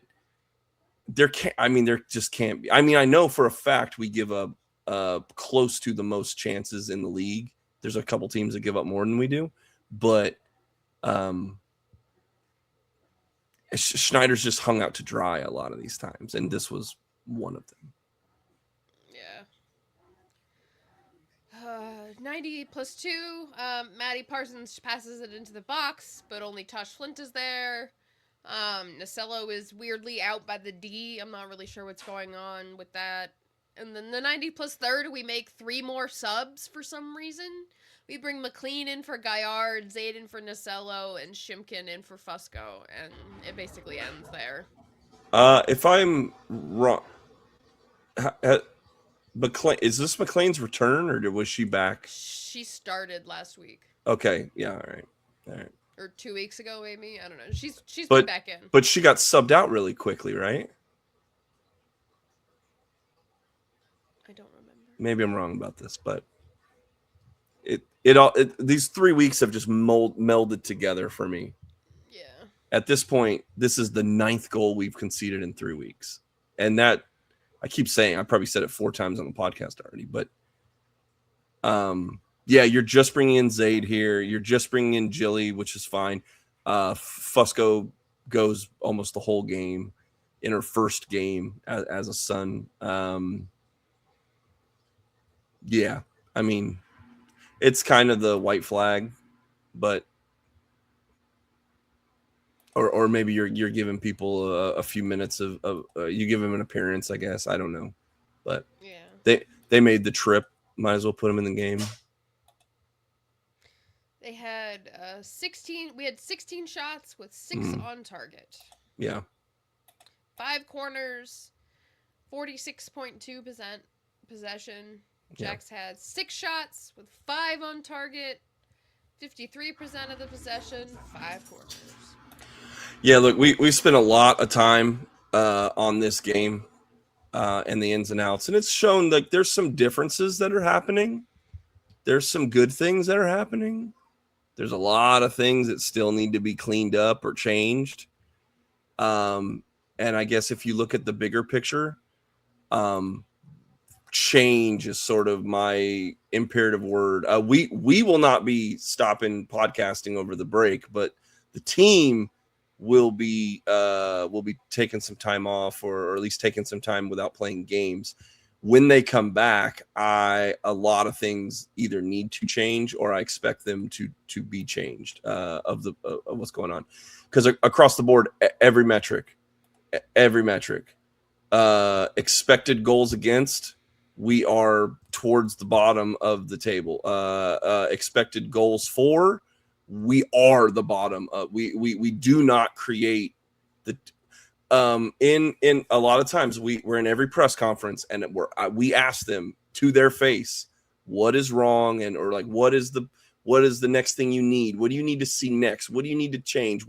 there just can't be. I mean, I know for a fact we give up close to the most chances in the league. There's a couple teams that give up more than we do, but Schneider's just hung out to dry a lot of these times, and this was one of them. Yeah. 90 plus 2. Maddie Parsons passes it into the box, but only Tosh Flint is there. Nacello is weirdly out by the D. I'm not really sure what's going on with that. And then the 90 plus 3rd, we make 3 more subs for some reason. We bring McLean in for Gaillard, Zayd in for Nacello, and Shimkin in for Fusco, and it basically ends there. If I'm wrong, McLean, is this McLean's return, or was she back? She started last week. Okay, yeah, all right. Or 2 weeks ago, maybe. I don't know. She's been back in. But she got subbed out really quickly, right? I don't remember. Maybe I'm wrong about this, but these 3 weeks have just melded together for me. Yeah. At this point, this is the 9th goal we've conceded in 3 weeks, and that I keep saying, I probably said it 4 times on the podcast already, but yeah, you're just bringing in Zayd here. You're just bringing in Jilly, which is fine. Fusco goes almost the whole game in her first game as a Sun. Yeah, I mean, it's kind of the white flag, but or maybe you're giving people a few minutes of you give them an appearance, I guess. I don't know, but yeah, they made the trip. Might as well put them in the game. They had 16. We had 16 shots with 6 on target. Yeah. 5 corners, 46.2% possession. JAX had 6 shots with 5 on target, 53% of the possession, 5 corners. Yeah, look, we spent a lot of time on this game and the ins and outs, and it's shown like there's some differences that are happening. There's some good things that are happening. There's a lot of things that still need to be cleaned up or changed. And I guess if you look at the bigger picture, change is sort of my imperative word. We will not be stopping podcasting over the break, but the team will be taking some time off, or at least taking some time without playing games. When they come back, a lot of things either need to change, or I expect them to be changed of what's going on, because across the board, every metric, expected goals against, we are towards the bottom of the table. Expected goals for, we are the bottom. We do not create the. In a lot of times we're in every press conference, and we ask them to their face what is wrong, and or like what is the next thing you need? What do you need to see next? What do you need to change?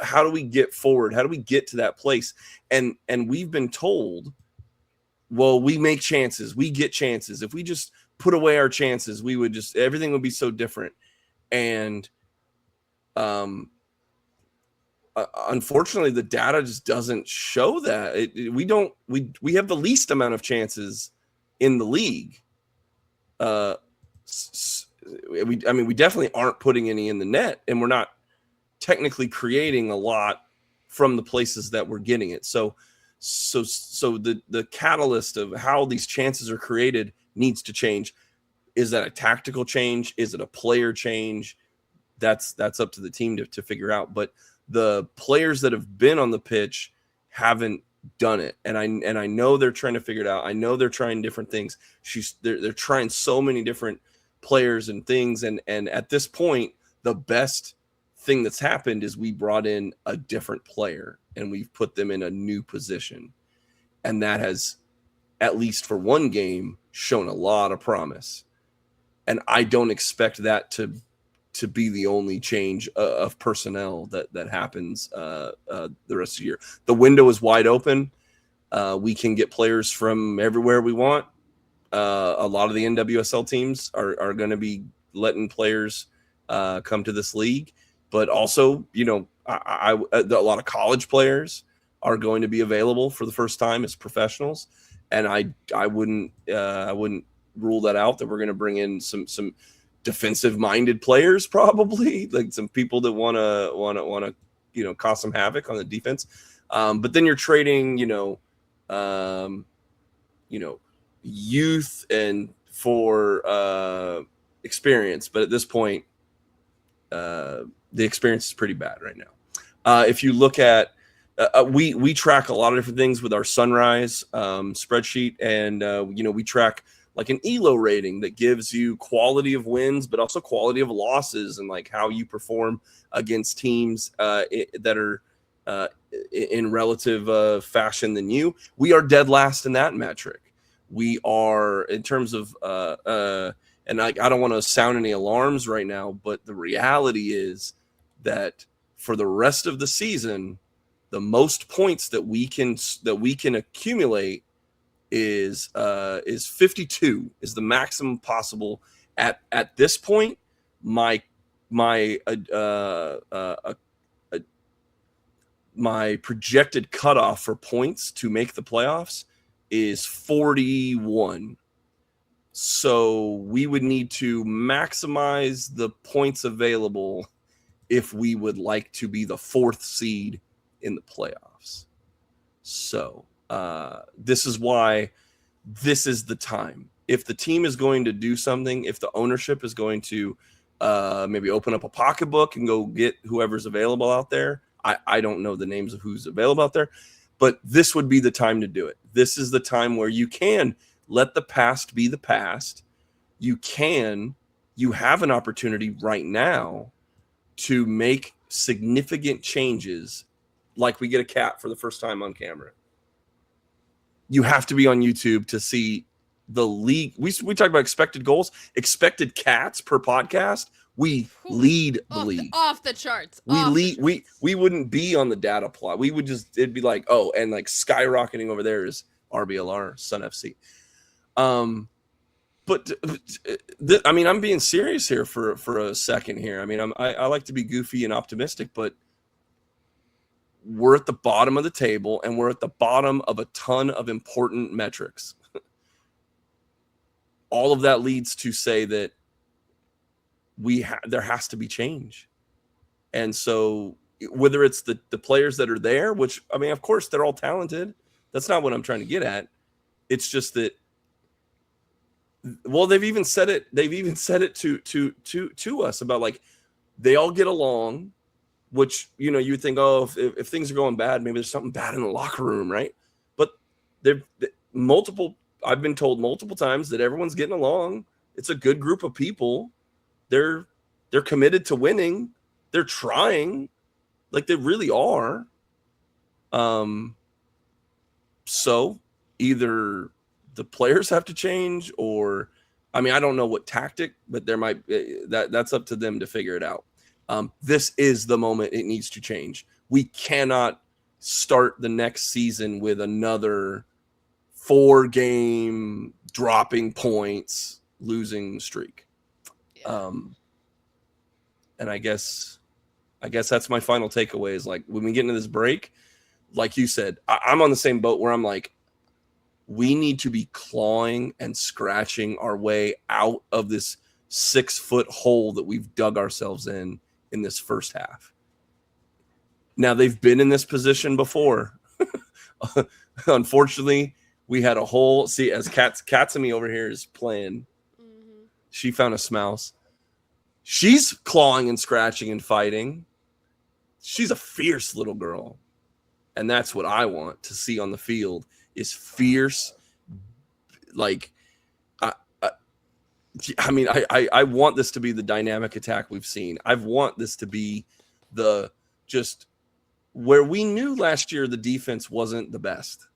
How do we get forward? How do we get to that place? And we've been told, well, we make chances, we get chances. If we just put away our chances, everything would be so different. And unfortunately, the data just doesn't show that. We have the least amount of chances in the league. We definitely aren't putting any in the net, and we're not technically creating a lot from the places that we're getting it. So So the catalyst of how these chances are created needs to change. Is that a tactical change? Is it a player change? That's up to the team to figure out. But the players that have been on the pitch haven't done it, and I know they're trying to figure it out. I know they're trying different things. They're trying so many different players and things, and at this point, the best thing that's happened is we brought in a different player and we've put them in a new position, and that has, at least for one game, shown a lot of promise. And I don't expect that to be the only change of personnel that happens the rest of the year. The window is wide open. We can get players from everywhere we want. A lot of the NWSL teams are going to be letting players come to this league, but also, a lot of college players are going to be available for the first time as professionals, and I wouldn't rule that out, that we're going to bring in some defensive minded players, probably like some people that want to cause some havoc on the defense. But then you're trading youth and for experience, but at this point the experience is pretty bad right now. If you look at we track a lot of different things with our Sunrise spreadsheet, and we track like an ELO rating that gives you quality of wins, but also quality of losses, and like how you perform against teams that are in relative fashion than you. We are dead last in that metric. We are, in terms of and I don't want to sound any alarms right now, but the reality is that for the rest of the season, the most points that we can accumulate is 52, is the maximum possible at this point. My projected cutoff for points to make the playoffs is 41. So we would need to maximize the points available if we would like to be the 4th seed in the playoffs. So this is why this is the time. If the team is going to do something, if the ownership is going to maybe open up a pocketbook and go get whoever's available out there, I don't know the names of who's available out there, but this would be the time to do it. This is the time where you can let the past be the past. You have an opportunity right now to make significant changes, like we get a cat for the first time on camera. You have to be on YouTube to see the league. We talk about expected goals, expected cats per podcast. We lead the league. Off the charts. We wouldn't be on the data plot. We would it'd be like, oh, and like skyrocketing over there is RBLR, Sun FC. But I'm being serious here for a second here. I mean, I like to be goofy and optimistic, but we're at the bottom of the table, and we're at the bottom of a ton of important metrics. All of that leads to say that there has to be change. And so whether it's the players that are there, which, I mean, of course they're all talented. That's not what I'm trying to get at. It's just that, well, they've even said it to us about, like, they all get along, which, you would think, oh, if things are going bad, maybe there's something bad in the locker room, right? But I've been told multiple times that everyone's getting along. It's a good group of people. They're committed to winning. They're trying, like they really are. So either the players have to change, or, I mean, I don't know what tactic, but there might that's up to them to figure it out. This is the moment it needs to change. We cannot start the next season with another 4-game dropping points, losing streak. Yeah. And I guess that's my final takeaway is, like, when we get into this break, like you said, I'm on the same boat where I'm like, we need to be clawing and scratching our way out of this 6-foot hole that we've dug ourselves in this first half. Now, they've been in this position before. Unfortunately, we had a whole as Katsumi over here is playing. Mm-hmm. She found a smouse. She's clawing and scratching and fighting. She's a fierce little girl. And that's what I want to see on the field is fierce. Like, I want this to be the dynamic attack we've seen. I want this to be the just where we knew last year the defense wasn't the best,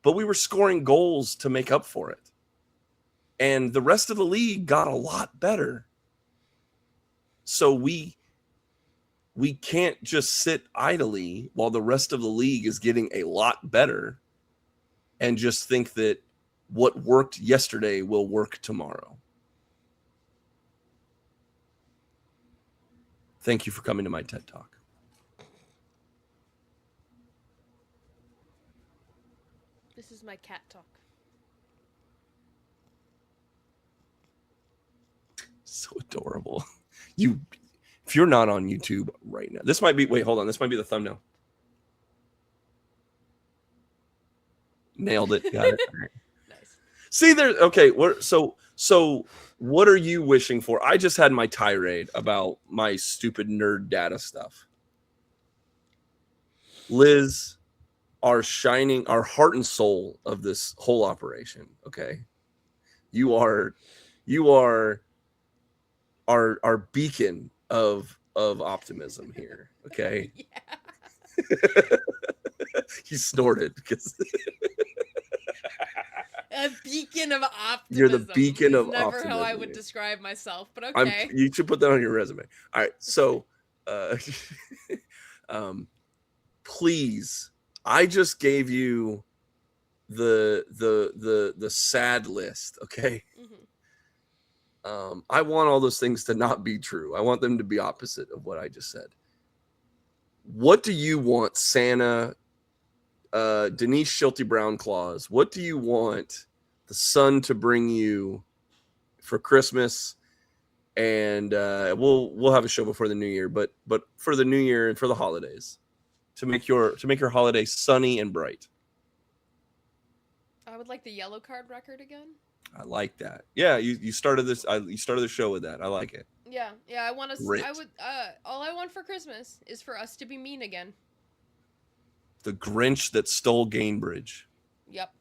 but we were scoring goals to make up for it. And the rest of the league got a lot better. So we can't just sit idly while the rest of the league is getting a lot better and just think that what worked yesterday will work tomorrow. Thank you for coming to my TED Talk. This is my cat talk. So adorable. If you're not on YouTube right now, this might be the thumbnail. Nailed it. Got it. Nice. See there. Okay. So what are you wishing for? I just had my tirade about my stupid nerd data stuff. Liz, our heart and soul of this whole operation. Okay. You are our beacon of optimism here. Okay. Yeah. He snorted because a beacon of optimism. You're the beacon of never optimism. How I would describe myself, but okay. You should put that on your resume. All right. So, please, I just gave you the sad list. Okay. Mm-hmm. I want all those things to not be true. I want them to be opposite of what I just said. What do you want, Santa? Denise Schulte Brown Claus. What do you want the sun to bring you for Christmas? And we'll have a show before the new year, but for the new year and for the holidays, to make your holiday sunny and bright. I would like the yellow card record again. I like that. Yeah, you started this. You started the show with that. I like it. Yeah. I want to. Grit. I would. All I want for Christmas is for us to be mean again. The Grinch that stole Gainbridge. Yep.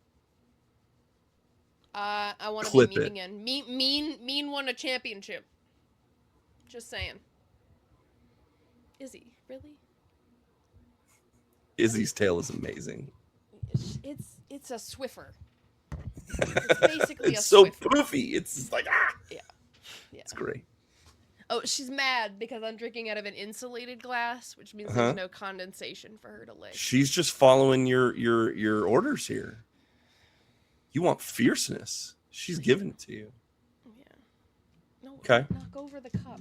I want to Clip be mean it. again. Mean won a championship. Just saying. Izzy, really? Izzy's tail is amazing. It's a Swiffer. It's basically It's a so Swiffer. poofy. It's just like Yeah. It's great. Oh, she's mad because I'm drinking out of an insulated glass, which means there's no condensation for her to lick. She's just following your orders here. You want fierceness. She's giving it to you. Yeah. No. Okay. Knock over the cup.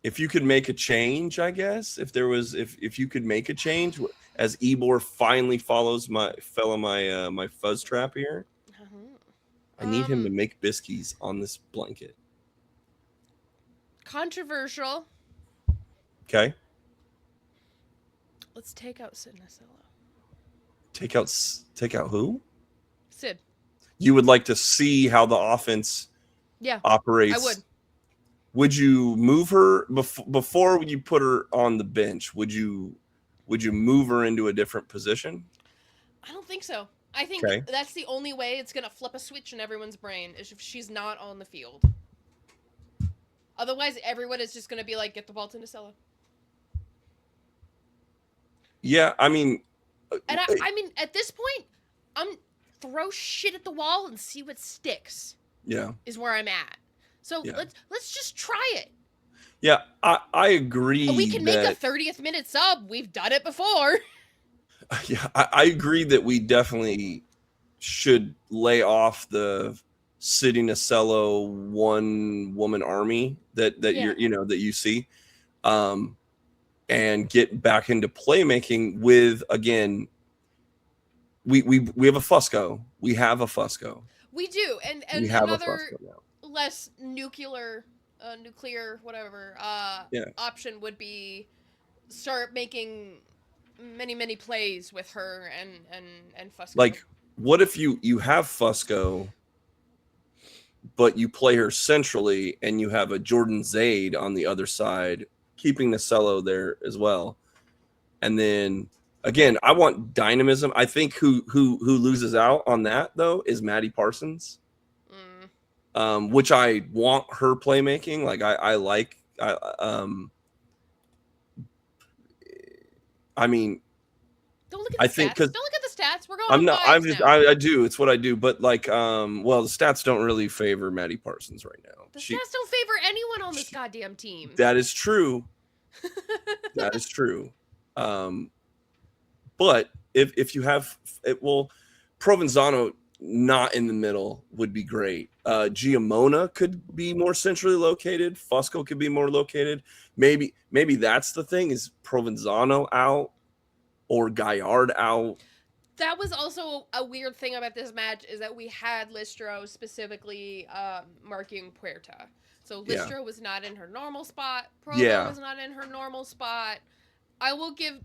If you could make a change, I guess, if you could make a change as Ebor finally follows my fuzz trap here, I need him to make biscuits on this blanket. Controversial. Okay. Let's take out Sid Nasillo. Take out who? Sid. You would like to see how the offense operates. I would. Would you move her before you put her on the bench? Would you move her into a different position? I don't think so. I think that's the only way it's going to flip a switch in everyone's brain is if she's not on the field. Otherwise, everyone is just going to be like, get the ball to Nasillo. Yeah, I mean... And I mean, at this point, throw shit at the wall and see what sticks. Yeah. Is where I'm at. So let's just try it. Yeah, I agree. We can make a 30th minute sub. We've done it before. Yeah, I agree that we definitely should lay off the City Nasello one woman army that you see, and get back into playmaking with, again, we have a Fusco. We have a Fusco. We do, and we have another a Fusco now. Less nuclear whatever option would be start making many plays with her and Fusco. Like, what if you have Fusco, but you play her centrally, and you have a Jordan Zaid on the other side, keeping Nacello there as well, and then again, I want dynamism. I think who loses out on that though is Maddie Parsons, which I want her playmaking. Like I mean, don't look at the stats. Don't look at the stats. We're going. I'm not. I'm vibes just. now. I do. It's what I do. But like, well, the stats don't really favor Maddie Parsons right now. The stats don't favor anyone on this goddamn team. That is true. That is true. But if you have it, well, Provenzano not in the middle would be great. Giamona could be more centrally located. Fusco could be more located. Maybe that's the thing, is Provenzano out or Gaillard out. That was also a weird thing about this match, is that we had Listro specifically marking Puerta. So Listro was not in her normal spot. Provo was not in her normal spot. I will give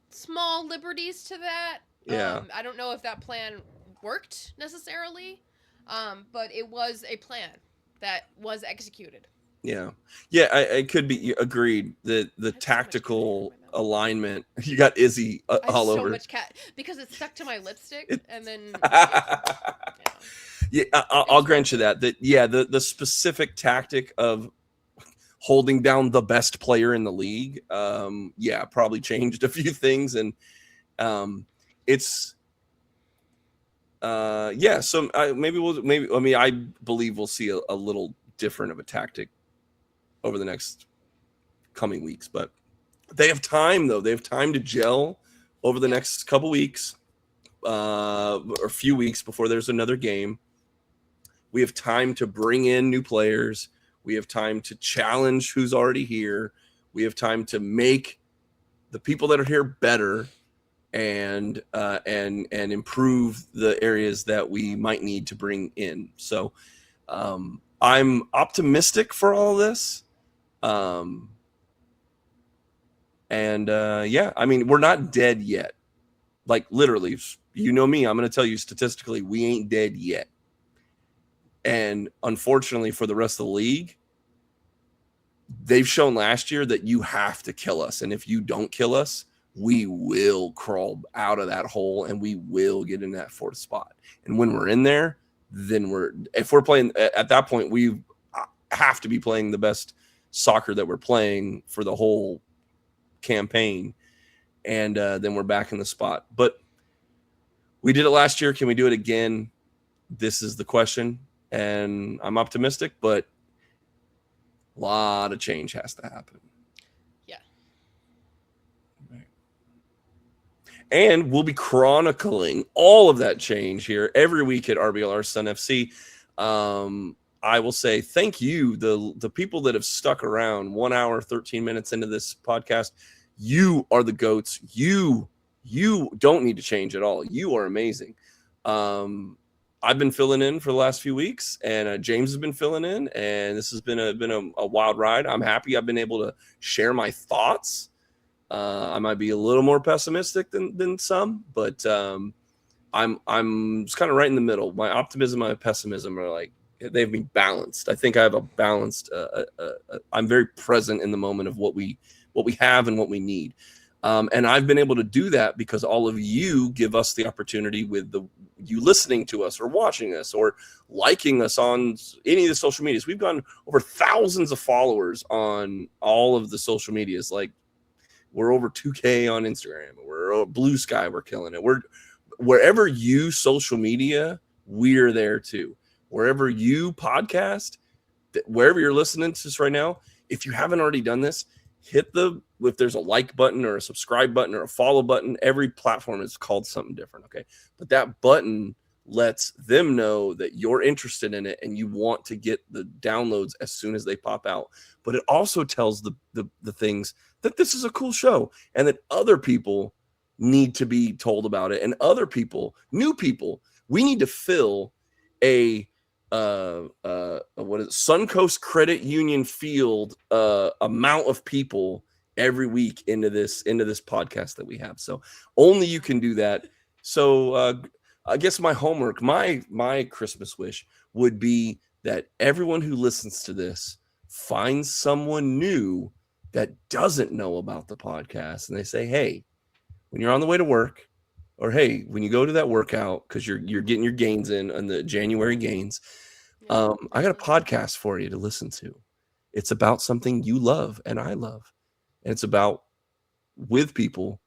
small liberties to that. Yeah. I don't know if that plan worked necessarily, but it was a plan that was executed. Yeah. I could be agreed that the tactical alignment. You got Izzy all over. So much cat because it stuck to my lipstick, and then. Yeah, I'll grant you that. The specific tactic of holding down the best player in the league, probably changed a few things, and it's. So I believe we'll see a little different of a tactic over the next coming weeks, but they have time though. They have time to gel over the next couple weeks, or a few weeks before there's another game. We have time to bring in new players. We have time to challenge who's already here. We have time to make the people that are here better, and improve the areas that we might need to bring in. So I'm optimistic for all of this. I mean, we're not dead yet. Like, literally, you know me, I'm going to tell you statistically, we ain't dead yet. And unfortunately for the rest of the league, they've shown last year that you have to kill us. And if you don't kill us, we will crawl out of that hole and we will get in that fourth spot. And when we're in there, then if we're playing at that point, we have to be playing the best soccer that we're playing for the whole campaign. And then we're back in the spot. But we did it last year. Can we do it again? This is the question. And I'm optimistic, but a lot of change has to happen. Yeah. Right. And we'll be chronicling all of that change here every week at RBLR Sun FC. I will say thank you, the people that have stuck around 1 hour, 13 minutes into this podcast. You are the GOATs. You don't need to change at all. You are amazing. I've been filling in for the last few weeks, and James has been filling in, and this has been a wild ride. I'm happy I've been able to share my thoughts. I might be a little more pessimistic than some, but I'm just kind of right in the middle. My optimism, my pessimism are like, they've been balanced. I think I have a balanced. I'm very present in the moment of what we have and what we need. And I've been able to do that because all of you give us the opportunity with you listening to us or watching us or liking us on any of the social medias. We've gone over thousands of followers on all of the social medias. Like, we're over 2K on Instagram. We're Blue Sky. We're killing it. We're wherever you social media, we're there too. Wherever you podcast, wherever you're listening to this right now, if you haven't already done this, if there's a like button or a subscribe button or a follow button, every platform is called something different. Okay. But that button lets them know that you're interested in it and you want to get the downloads as soon as they pop out. But it also tells the things that this is a cool show and that other people need to be told about it. And other people, new people, we need to fill a Suncoast Credit Union Field amount of people every week into this podcast that we have. So only you can do that. So I guess my homework, my Christmas wish would be that everyone who listens to this finds someone new that doesn't know about the podcast, and they say, hey, when you're on the way to work, or hey, when you go to that workout, because you're getting your gains in on the January gains, I got a podcast for you to listen to. It's about something you love and I love. And it's about with people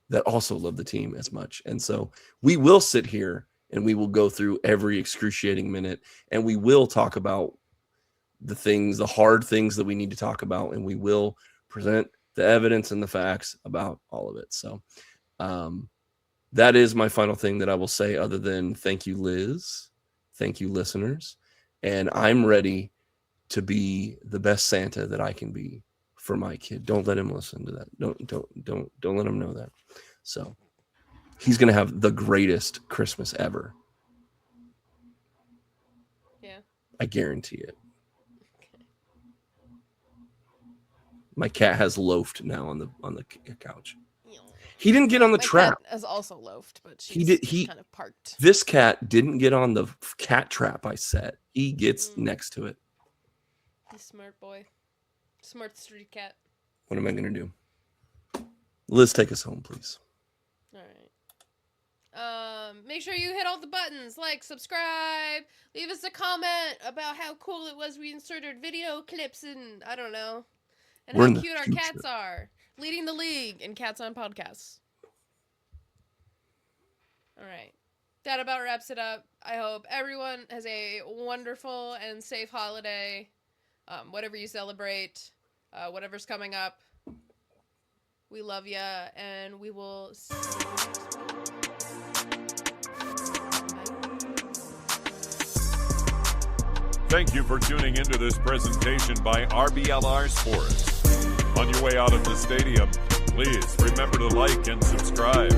that also love the team as much. And so we will sit here and we will go through every excruciating minute, and we will talk about the hard things that we need to talk about, and we will present the evidence and the facts about all of it. So that is my final thing that I will say, other than thank you, Liz. Thank you, listeners. And I'm ready to be the best Santa that I can be for my kid. Don't let him listen to that. Don't let him know that. So he's going to have the greatest Christmas ever. Yeah. I guarantee it. My cat has loafed now on the couch. He didn't get on the trap. Cat has also loafed, but he kind of parked. This cat didn't get on the cat trap I set. He gets next to it. He's a smart boy. Smart street cat. What am I going to do? Liz, take us home, please. All right. Make sure you hit all the buttons, like, subscribe, leave us a comment about how cool it was we inserted video clips in, I don't know, and how cute our cats are. Leading the league in Cats on Podcasts. All right. That about wraps it up. I hope everyone has a wonderful and safe holiday. Whatever you celebrate, whatever's coming up. We love ya, and we will see you next week. Thank you for tuning into this presentation by RBLR Sports. On your way out of the stadium, please remember to like and subscribe.